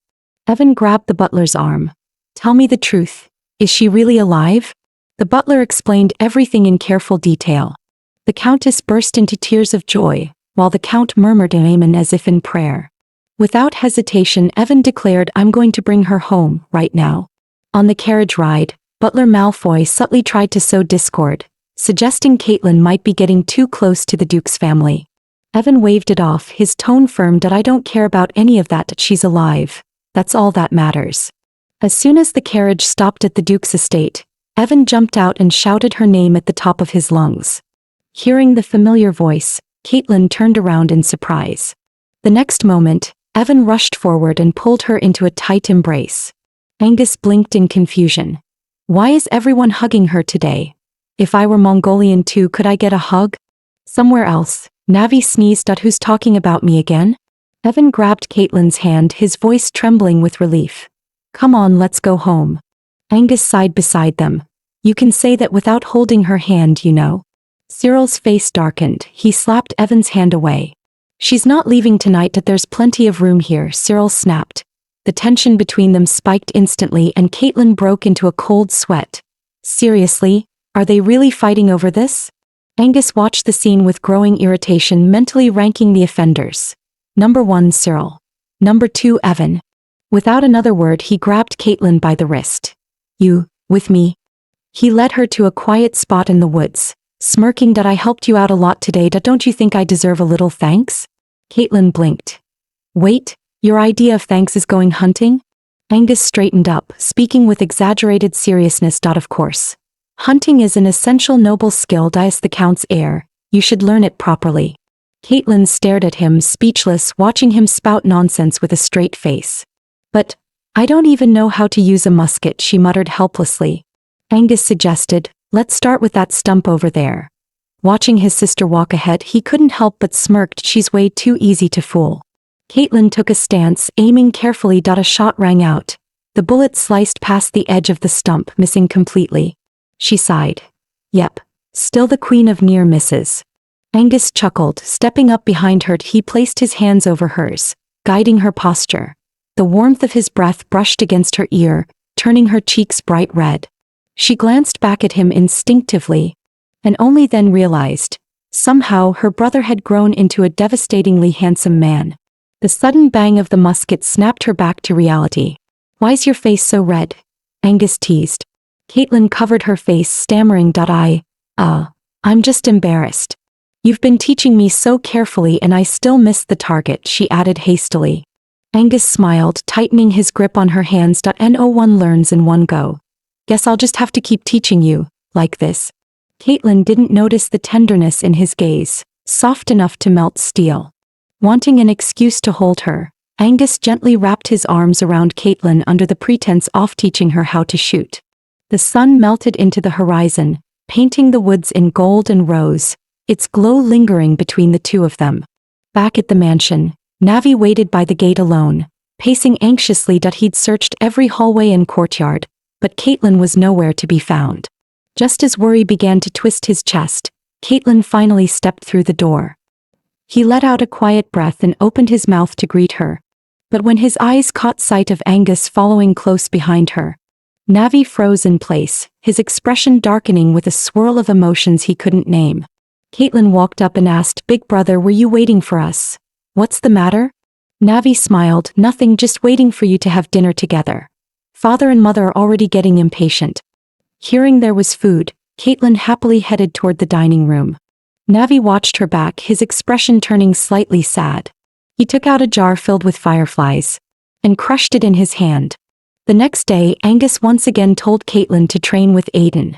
A: Evan grabbed the butler's arm. Tell me the truth. Is she really alive? The butler explained everything in careful detail. The countess burst into tears of joy, while the count murmured amen as if in prayer. Without hesitation, Evan declared, I'm going to bring her home, right now. On the carriage ride, Butler Malfoy subtly tried to sow discord, suggesting Caitlin might be getting too close to the Duke's family. Evan waved it off, his tone firm. I don't care about any of that. She's alive. That's all that matters. As soon as the carriage stopped at the Duke's estate, Evan jumped out and shouted her name at the top of his lungs. Hearing the familiar voice, Caitlin turned around in surprise. The next moment, Evan rushed forward and pulled her into a tight embrace. Angus blinked in confusion. Why is everyone hugging her today? If I were Mongolian too, could I get a hug? Somewhere else, Navi sneezed. Who's talking about me again? Evan grabbed Caitlin's hand, his voice trembling with relief. Come on, let's go home. Angus sighed beside them. You can say that without holding her hand, you know. Cyril's face darkened. He slapped Evan's hand away. She's not leaving tonight. There's plenty of room here, Cyril snapped. The tension between them spiked instantly and Caitlin broke into a cold sweat. Seriously? Are they really fighting over this? Angus watched the scene with growing irritation, mentally ranking the offenders. Number 1, Cyril. Number 2, Evan. Without another word, he grabbed Caitlin by the wrist. You, with me? He led her to a quiet spot in the woods, smirking. I helped you out a lot today. Don't you think I deserve a little thanks? Caitlin blinked. Wait, your idea of thanks is going hunting? Angus straightened up, speaking with exaggerated seriousness. Of course. Hunting is an essential noble skill. As the Count's heir, you should learn it properly. Caitlin stared at him, speechless, watching him spout nonsense with a straight face. But, I don't even know how to use a musket, she muttered helplessly. Angus suggested, let's start with that stump over there. Watching his sister walk ahead, he couldn't help but smirked. She's way too easy to fool. Caitlin took a stance, aiming carefully. A shot rang out. The bullet sliced past the edge of the stump, missing completely. She sighed. Yep, still the queen of near misses. Angus chuckled, stepping up behind her. He placed his hands over hers, guiding her posture. The warmth of his breath brushed against her ear, turning her cheeks bright red. She glanced back at him instinctively, and only then realized, somehow her brother had grown into a devastatingly handsome man. The sudden bang of the musket snapped her back to reality. Why's your face so red? Angus teased. Caitlin covered her face, stammering. I'm just embarrassed. You've been teaching me so carefully and I still missed the target, she added hastily. Angus smiled, tightening his grip on her hands. No one learns in one go. Guess I'll just have to keep teaching you, like this. Caitlin didn't notice the tenderness in his gaze, soft enough to melt steel. Wanting an excuse to hold her, Angus gently wrapped his arms around Caitlin under the pretense of teaching her how to shoot. The sun melted into the horizon, painting the woods in gold and rose, its glow lingering between the two of them. Back at the mansion, Navi waited by the gate alone, pacing anxiously. He'd searched every hallway and courtyard, but Caitlin was nowhere to be found. Just as worry began to twist his chest, Caitlin finally stepped through the door. He let out a quiet breath and opened his mouth to greet her. But when his eyes caught sight of Angus following close behind her, Navi froze in place, his expression darkening with a swirl of emotions he couldn't name. Caitlin walked up and asked, Big brother, were you waiting for us? What's the matter? Navi smiled, nothing, just waiting for you to have dinner together. Father and mother are already getting impatient. Hearing there was food, Caitlin happily headed toward the dining room. Navi watched her back, his expression turning slightly sad. He took out a jar filled with fireflies. and crushed it in his hand. The next day, Angus once again told Caitlin to train with Aiden.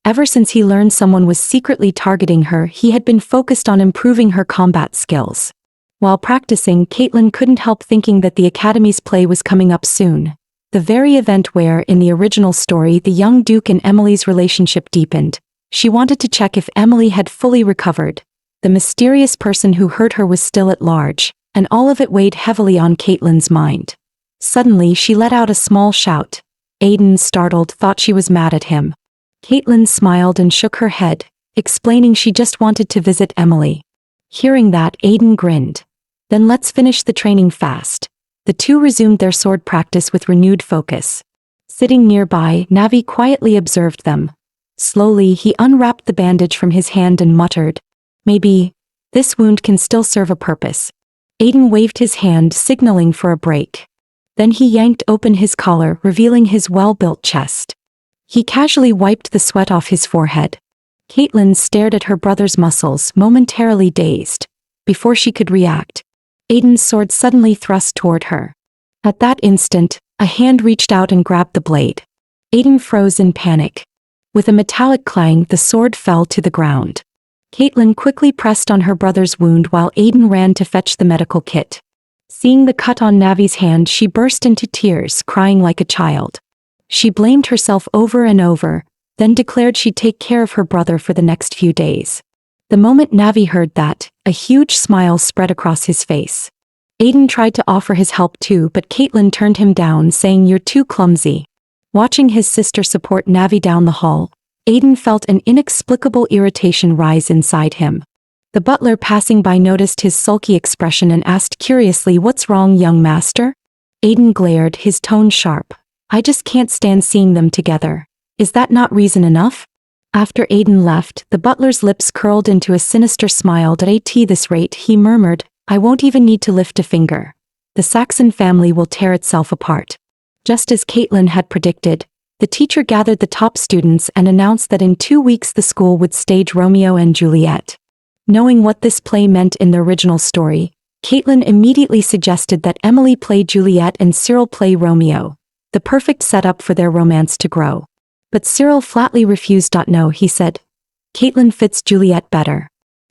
A: Ever since he learned someone was secretly targeting her, he had been focused on improving her combat skills. While practicing, Caitlin couldn't help thinking that the Academy's play was coming up soon. The very event where, in the original story, the young Duke and Emily's relationship deepened. She wanted to check if Emily had fully recovered. The mysterious person who hurt her was still at large, and all of it weighed heavily on Caitlin's mind. Suddenly, she let out a small shout. Aiden, startled, thought she was mad at him. Caitlin smiled and shook her head, explaining she just wanted to visit Emily. Hearing that, Aiden grinned. Then let's finish the training fast. The two resumed their sword practice with renewed focus. Sitting nearby, Navi quietly observed them. Slowly, he unwrapped the bandage from his hand and muttered, "Maybe this wound can still serve a purpose." Aiden waved his hand, signaling for a break. Then he yanked open his collar, revealing his well-built chest. He casually wiped the sweat off his forehead. Caitlin stared at her brother's muscles, momentarily dazed. Before she could react, Aiden's sword suddenly thrust toward her. At that instant, a hand reached out and grabbed the blade. Aiden froze in panic. With a metallic clang, the sword fell to the ground. Caitlin quickly pressed on her brother's wound while Aiden ran to fetch the medical kit. Seeing the cut on Navi's hand, she burst into tears, crying like a child. She blamed herself over and over, then declared she'd take care of her brother for the next few days. The moment Navi heard that, a huge smile spread across his face. Aiden tried to offer his help too, but Caitlin turned him down, saying, "You're too clumsy." Watching his sister support Navi down the hall, Aiden felt an inexplicable irritation rise inside him. The butler passing by noticed his sulky expression and asked curiously, "What's wrong, young master?" Aiden glared, his tone sharp. "I just can't stand seeing them together. Is that not reason enough?" After Aiden left, the butler's lips curled into a sinister smile. "At this rate," he murmured, "I won't even need to lift a finger. The Saxon family will tear itself apart." Just as Caitlin had predicted, the teacher gathered the top students and announced that in 2 weeks the school would stage Romeo and Juliet. Knowing what this play meant in the original story, Caitlin immediately suggested that Emily play Juliet and Cyril play Romeo, the perfect setup for their romance to grow. But Cyril flatly refused. "No," he said. "Caitlin fits Juliet better."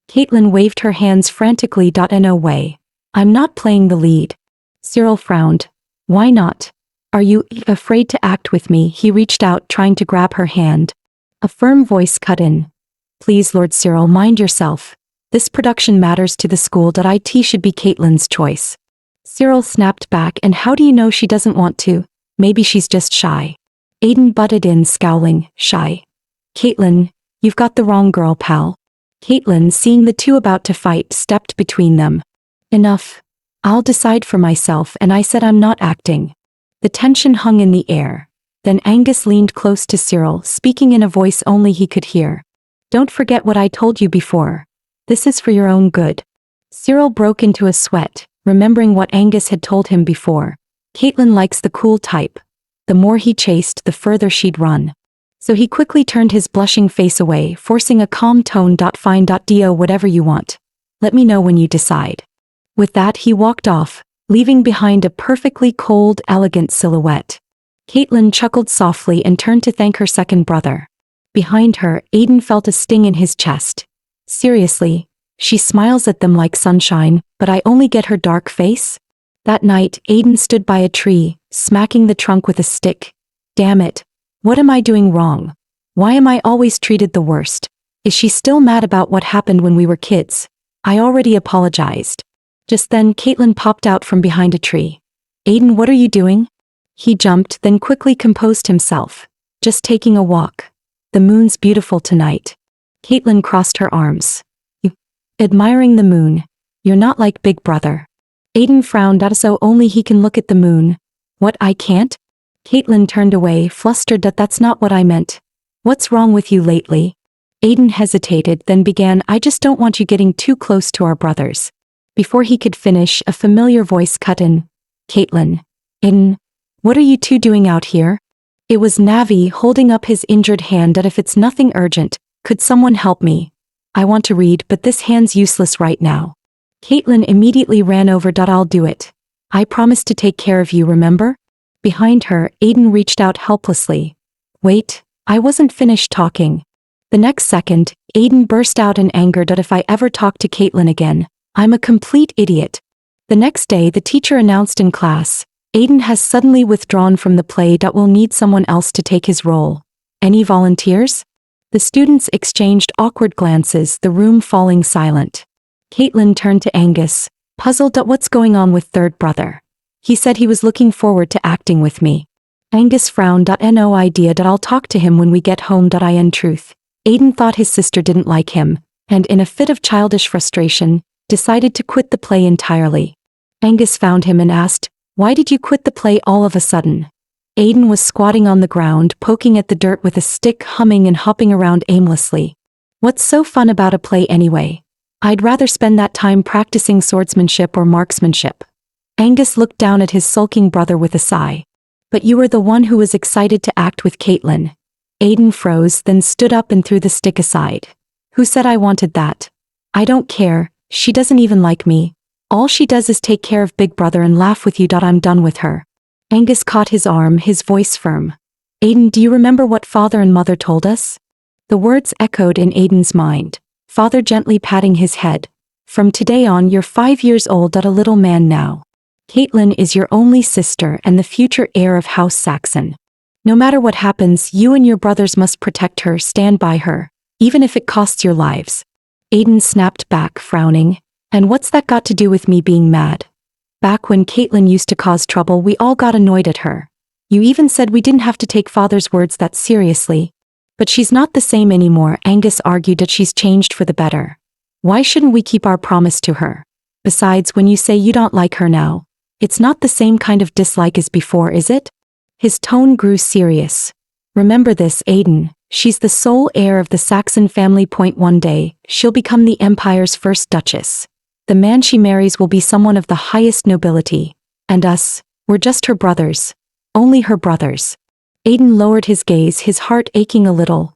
A: Caitlin waved her hands frantically. "No way. I'm not playing the lead." Cyril frowned. "Why not? Are you afraid to act with me?" He reached out, trying to grab her hand. A firm voice cut in. "Please, Lord Cyril, mind yourself. This production matters to the school. It should be Caitlin's choice." Cyril snapped back. "And how do you know she doesn't want to? Maybe she's just shy." Aiden butted in, scowling. "Shy? Caitlin, you've got the wrong girl, pal." Caitlin, seeing the two about to fight, stepped between them. "Enough. I'll decide for myself, and I said I'm not acting." The tension hung in the air. Then Angus leaned close to Cyril, speaking in a voice only he could hear. "Don't forget what I told you before. This is for your own good." Cyril broke into a sweat, remembering what Angus had told him before. Caitlin likes the cool type. The more he chased, the further she'd run. So he quickly turned his blushing face away, forcing a calm tone. "Fine. Do whatever you want. Let me know when you decide." With that, he walked off, leaving behind a perfectly cold, elegant silhouette. Caitlin chuckled softly and turned to thank her second brother. Behind her, Aiden felt a sting in his chest. Seriously, she smiles at them like sunshine, but I only get her dark face? That night, Aiden stood by a tree, smacking the trunk with a stick. Damn it. What am I doing wrong? Why am I always treated the worst? Is she still mad about what happened when we were kids? I already apologized. Just then, Caitlin popped out from behind a tree. Aiden, what are you doing? He jumped, then quickly composed himself. Just taking a walk. The moon's beautiful tonight. Caitlin crossed her arms. You, admiring the moon. You're not like Big Brother. Aiden frowned. So only he can look at the moon. What, I can't? Caitlin turned away, flustered. That's not what I meant. What's wrong with you lately? Aiden hesitated, then began. I just don't want you getting too close to our brothers. Before he could finish, a familiar voice cut in. Caitlin. Aiden. What are you two doing out here? It was Navi, holding up his injured hand. If it's nothing urgent, could someone help me? I want to read, but this hand's useless right now. Caitlin immediately ran over. I'll do it. I promised to take care of you, remember? Behind her, Aiden reached out helplessly. Wait, I wasn't finished talking. The next second, Aiden burst out in anger that if I ever talk to Caitlin again, I'm a complete idiot. The next day, the teacher announced in class, Aiden has suddenly withdrawn from the play that will need someone else to take his role. Any volunteers? The students exchanged awkward glances, the room falling silent. Caitlin turned to Angus, puzzled at what's going on with third brother. He said he was looking forward to acting with me. Angus frowned. No idea that I'll talk to him when we get home. In truth, Aiden thought his sister didn't like him, and in a fit of childish frustration, decided to quit the play entirely. Angus found him and asked, "Why did you quit the play all of a sudden?" Aiden was squatting on the ground, poking at the dirt with a stick, humming and hopping around aimlessly. What's so fun about a play anyway? I'd rather spend that time practicing swordsmanship or marksmanship. Angus looked down at his sulking brother with a sigh. But you were the one who was excited to act with Caitlin. Aiden froze, then stood up and threw the stick aside. Who said I wanted that? I don't care, she doesn't even like me. All she does is take care of big brother and laugh with you. I'm done with her. Angus caught his arm, his voice firm. Aiden, do you remember what father and mother told us? The words echoed in Aiden's mind, father gently patting his head. From today on, you're 5 years old. A little man now. Caitlin is your only sister and the future heir of House Saxon. No matter what happens, you and your brothers must protect her, stand by her, even if it costs your lives. Aiden snapped back, frowning. And what's that got to do with me being mad? Back when Caitlin used to cause trouble, we all got annoyed at her. You even said we didn't have to take father's words that seriously. But she's not the same anymore. Angus argued that she's changed for the better. Why shouldn't we keep our promise to her? Besides, when you say you don't like her now, it's not the same kind of dislike as before, is it? His tone grew serious. Remember this, Aiden, she's the sole heir of the Saxon family. One day, she'll become the Empire's first Duchess. The man she marries will be someone of the highest nobility. And us, we're just her brothers. Only her brothers. Aiden lowered his gaze, his heart aching a little.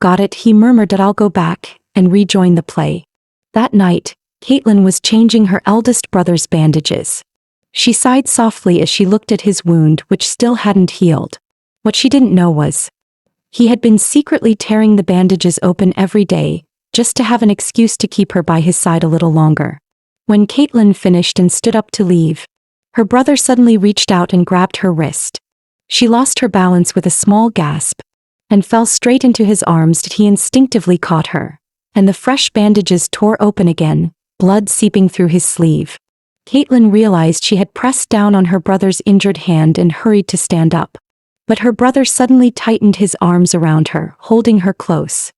A: Got it, he murmured. That I'll go back and rejoin the play. That night, Caitlin was changing her eldest brother's bandages. She sighed softly as she looked at his wound, which still hadn't healed. What she didn't know was, he had been secretly tearing the bandages open every day, just to have an excuse to keep her by his side a little longer. When Caitlin finished and stood up to leave, her brother suddenly reached out and grabbed her wrist. She lost her balance with a small gasp and fell straight into his arms. He instinctively caught her, and the fresh bandages tore open again, blood seeping through his sleeve. Caitlin realized she had pressed down on her brother's injured hand and hurried to stand up. But her brother suddenly tightened his arms around her, holding her close.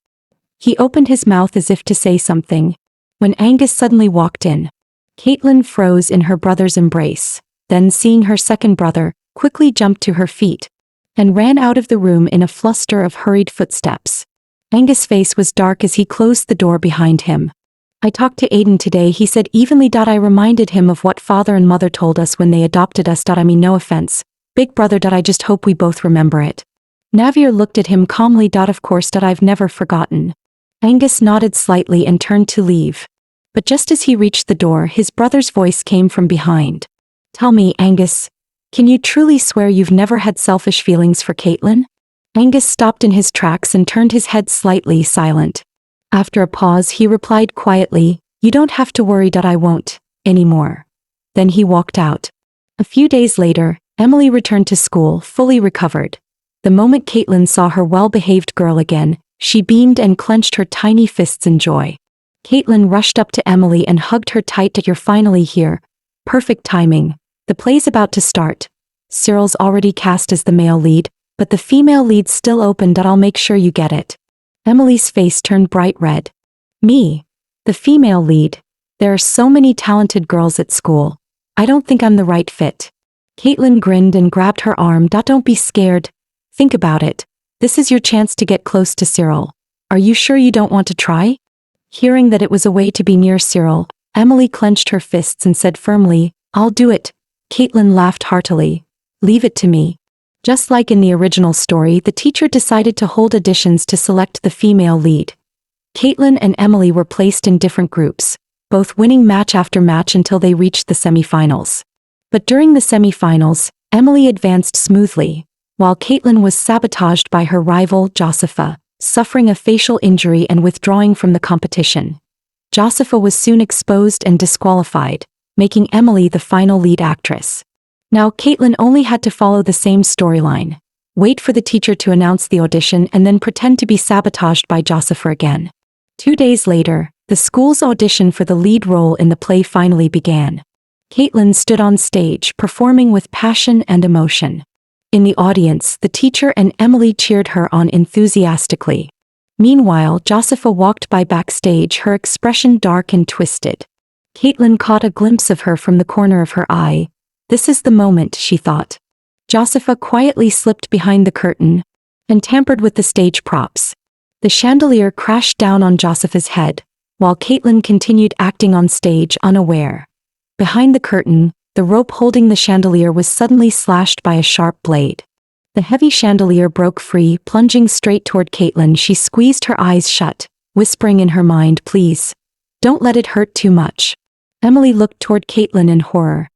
A: He opened his mouth as if to say something, when Angus suddenly walked in. Caitlin froze in her brother's embrace, then seeing her second brother, quickly jumped to her feet and ran out of the room in a fluster of hurried footsteps. Angus' face was dark as he closed the door behind him. I talked to Aiden today, he said evenly. I reminded him of what father and mother told us when they adopted us. I mean, no offense, big brother. I just hope we both remember it. Navier looked at him calmly. Of course. I've never forgotten. Angus nodded slightly and turned to leave. But just as he reached the door, his brother's voice came from behind. Tell me, Angus, can you truly swear you've never had selfish feelings for Caitlin? Angus stopped in his tracks and turned his head slightly, silent. After a pause, he replied quietly, You don't have to worry. I won't, anymore. Then he walked out. A few days later, Emily returned to school, fully recovered. The moment Caitlin saw her well-behaved girl again, she beamed and clenched her tiny fists in joy. Caitlin rushed up to Emily and hugged her tight. You're finally here. Perfect timing. The play's about to start. Cyril's already cast as the male lead, but the female lead's still open. I'll make sure you get it. Emily's face turned bright red. Me? The female lead? There are so many talented girls at school. I don't think I'm the right fit. Caitlin grinned and grabbed her arm. Don't be scared. Think about it. This is your chance to get close to Cyril. Are you sure you don't want to try? Hearing that it was a way to be near Cyril, Emily clenched her fists and said firmly, I'll do it. Caitlin laughed heartily. Leave it to me. Just like in the original story, the teacher decided to hold auditions to select the female lead. Caitlin and Emily were placed in different groups, both winning match after match until they reached the semifinals. But during the semifinals, Emily advanced smoothly, while Caitlin was sabotaged by her rival, Josepha, suffering a facial injury and withdrawing from the competition. Josepha was soon exposed and disqualified, making Emily the final lead actress. Now Caitlin only had to follow the same storyline. Wait for the teacher to announce the audition and then pretend to be sabotaged by Josepha again. 2 days later, the school's audition for the lead role in the play finally began. Caitlin stood on stage, performing with passion and emotion. In the audience, the teacher and Emily cheered her on enthusiastically. Meanwhile, Josepha walked by backstage, her expression dark and twisted. Caitlin caught a glimpse of her from the corner of her eye. This is the moment, she thought. Josepha quietly slipped behind the curtain and tampered with the stage props. The chandelier crashed down on Josepha's head, while Caitlin continued acting on stage unaware. Behind the curtain, the rope holding the chandelier was suddenly slashed by a sharp blade. The heavy chandelier broke free, plunging straight toward Caitlin. She squeezed her eyes shut, whispering in her mind, "Please, don't let it hurt too much." Emily looked toward Caitlin in horror,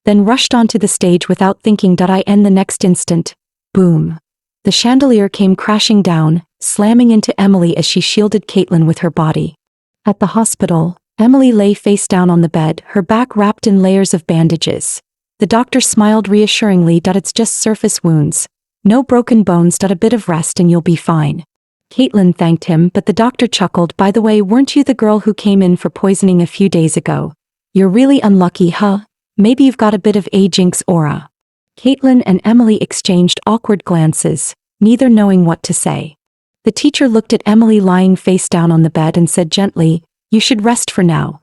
A: then rushed onto the stage without thinking. The next instant, boom. The chandelier came crashing down, slamming into Emily as she shielded Caitlin with her body. At the hospital, Emily lay face down on the bed, her back wrapped in layers of bandages. The doctor smiled reassuringly. "It's just surface wounds. No broken bones. A bit of rest and you'll be fine." Caitlin thanked him, but the doctor chuckled. "By the way, weren't you the girl who came in for poisoning a few days ago? You're really unlucky, huh? Maybe you've got a bit of a jinx aura." Caitlin and Emily exchanged awkward glances, neither knowing what to say. The teacher looked at Emily lying face down on the bed and said gently, "You should rest for now.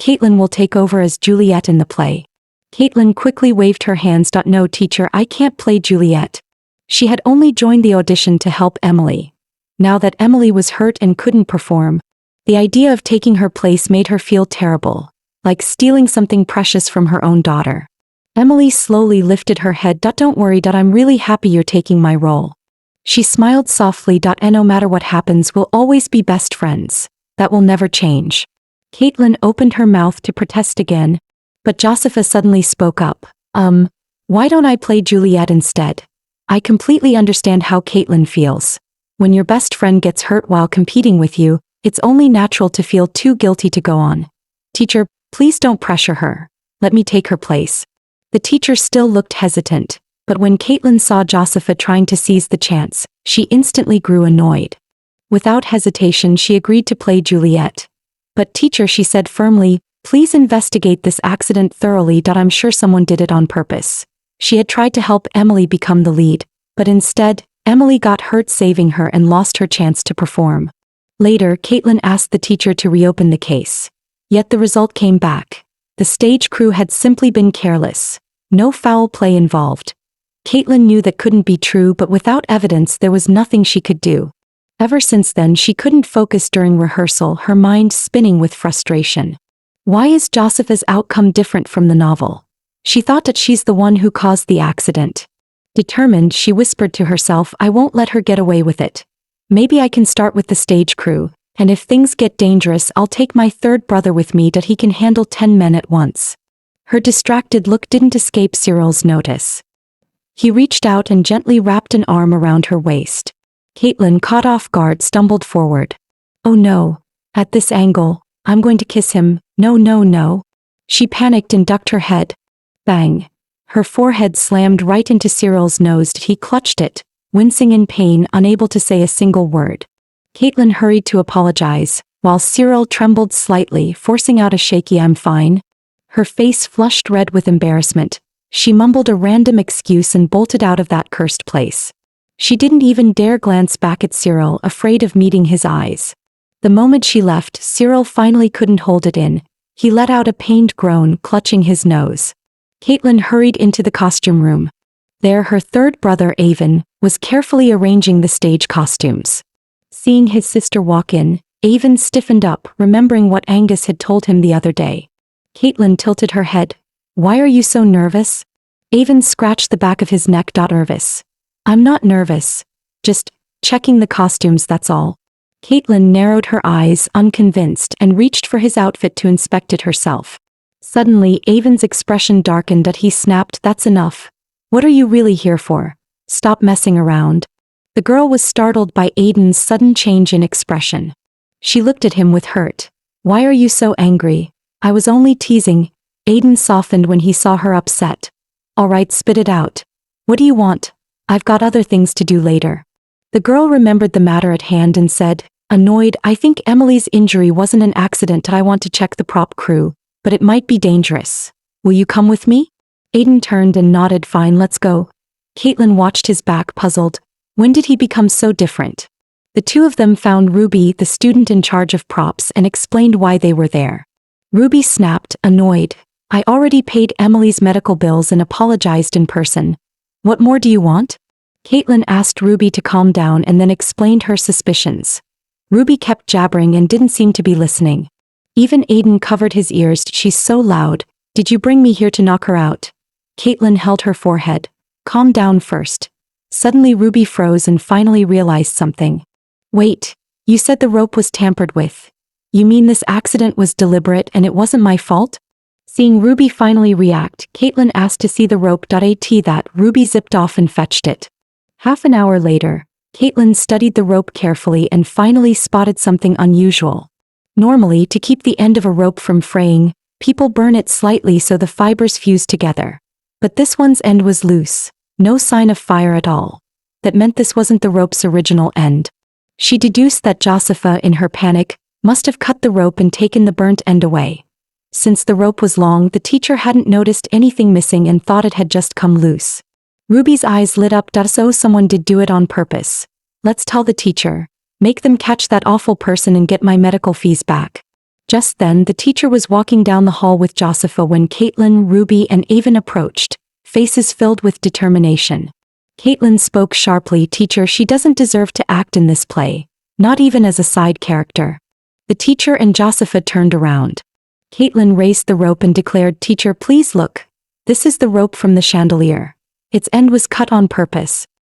A: Caitlin will take over as Juliet in the play." Caitlin quickly waved her hands. "No, teacher, I can't play Juliet." She had only joined the audition to help Emily. Now that Emily was hurt and couldn't perform, the idea of taking her place made her feel terrible, like stealing something precious from her own daughter. Emily slowly lifted her head. "Don't worry, I'm really happy you're taking my role." She smiled softly. "And no matter what happens, we'll always be best friends. That will never change." Caitlin opened her mouth to protest again, but Josepha suddenly spoke up. Why don't I play Juliet instead? I completely understand how Caitlin feels. When your best friend gets hurt while competing with you, it's only natural to feel too guilty to go on. Teacher, please don't pressure her. Let me take her place." The teacher still looked hesitant, but when Caitlin saw Josepha trying to seize the chance, she instantly grew annoyed. Without hesitation, she agreed to play Juliet. "But teacher," she said firmly, "please investigate this accident thoroughly. I'm sure someone did it on purpose." She had tried to help Emily become the lead, but instead, Emily got hurt saving her and lost her chance to perform. Later, Caitlin asked the teacher to reopen the case. Yet the result came back. The stage crew had simply been careless. No foul play involved. Caitlin knew that couldn't be true, but without evidence there was nothing she could do. Ever since then she couldn't focus during rehearsal, her mind spinning with frustration. Why is Josepha's outcome different from the novel? She thought that she's the one who caused the accident. Determined, she whispered to herself, "I won't let her get away with it. Maybe I can start with the stage crew, and if things get dangerous I'll take my third brother with me. He can handle 10 men at once." Her distracted look didn't escape Cyril's notice. He reached out and gently wrapped an arm around her waist. Caitlin, caught off guard, stumbled forward. "Oh no, at this angle, I'm going to kiss him. No, no, no." She panicked and ducked her head. Bang. Her forehead slammed right into Cyril's nose. He clutched it, wincing in pain, unable to say a single word. Caitlin hurried to apologize, while Cyril trembled slightly, forcing out a shaky "I'm fine." Her face flushed red with embarrassment. She mumbled a random excuse and bolted out of that cursed place. She didn't even dare glance back at Cyril, afraid of meeting his eyes. The moment she left, Cyril finally couldn't hold it in. He let out a pained groan, clutching his nose. Caitlin hurried into the costume room. There, her third brother, Avon, was carefully arranging the stage costumes. Seeing his sister walk in, Avon stiffened up, remembering what Angus had told him the other day. Caitlin tilted her head. "Why are you so nervous?" Avon scratched the back of his neck. "Nervous? I'm not nervous. Just checking the costumes, that's all." Caitlin narrowed her eyes, unconvinced, and reached for his outfit to inspect it herself. Suddenly, Avon's expression darkened and he snapped, "That's enough. What are you really here for? Stop messing around." The girl was startled by Aiden's sudden change in expression. She looked at him with hurt. "Why are you so angry? I was only teasing." Aiden softened when he saw her upset. "All right, spit it out. What do you want? I've got other things to do later." The girl remembered the matter at hand and said, annoyed, "I think Emily's injury wasn't an accident. I want to check the prop crew, but it might be dangerous. Will you come with me?" Aiden turned and nodded. "Fine, let's go." Caitlin watched his back, puzzled. When did he become so different? The two of them found Ruby, the student in charge of props, and explained why they were there. Ruby snapped, annoyed. "I already paid Emily's medical bills and apologized in person. What more do you want?" Caitlin asked Ruby to calm down and then explained her suspicions. Ruby kept jabbering and didn't seem to be listening. Even Aiden covered his ears. "She's so loud. Did you bring me here to knock her out?" Caitlin held her forehead. "Calm down first." Suddenly Ruby froze and finally realized something. "Wait, you said the rope was tampered with. You mean this accident was deliberate and it wasn't my fault?" Seeing Ruby finally react, Caitlin asked to see the rope. That Ruby zipped off and fetched it. Half an hour later, Caitlin studied the rope carefully and finally spotted something unusual. Normally, to keep the end of a rope from fraying, people burn it slightly so the fibers fuse together. But this one's end was loose. No sign of fire at all. That meant this wasn't the rope's original end. She deduced that Josepha, in her panic, must have cut the rope and taken the burnt end away. Since the rope was long, the teacher hadn't noticed anything missing and thought it had just come loose. Ruby's eyes lit up. "So someone did do it on purpose. Let's tell the teacher. Make them catch that awful person and get my medical fees back." Just then, the teacher was walking down the hall with Josepha when Caitlin, Ruby, and Avon approached, faces filled with determination. Caitlin spoke sharply, "Teacher, she doesn't deserve to act in this play. Not even as a side character." The teacher and Josepha turned around. Caitlin raised the rope and declared, "Teacher, please look. This is the rope from the chandelier. Its end was cut on purpose.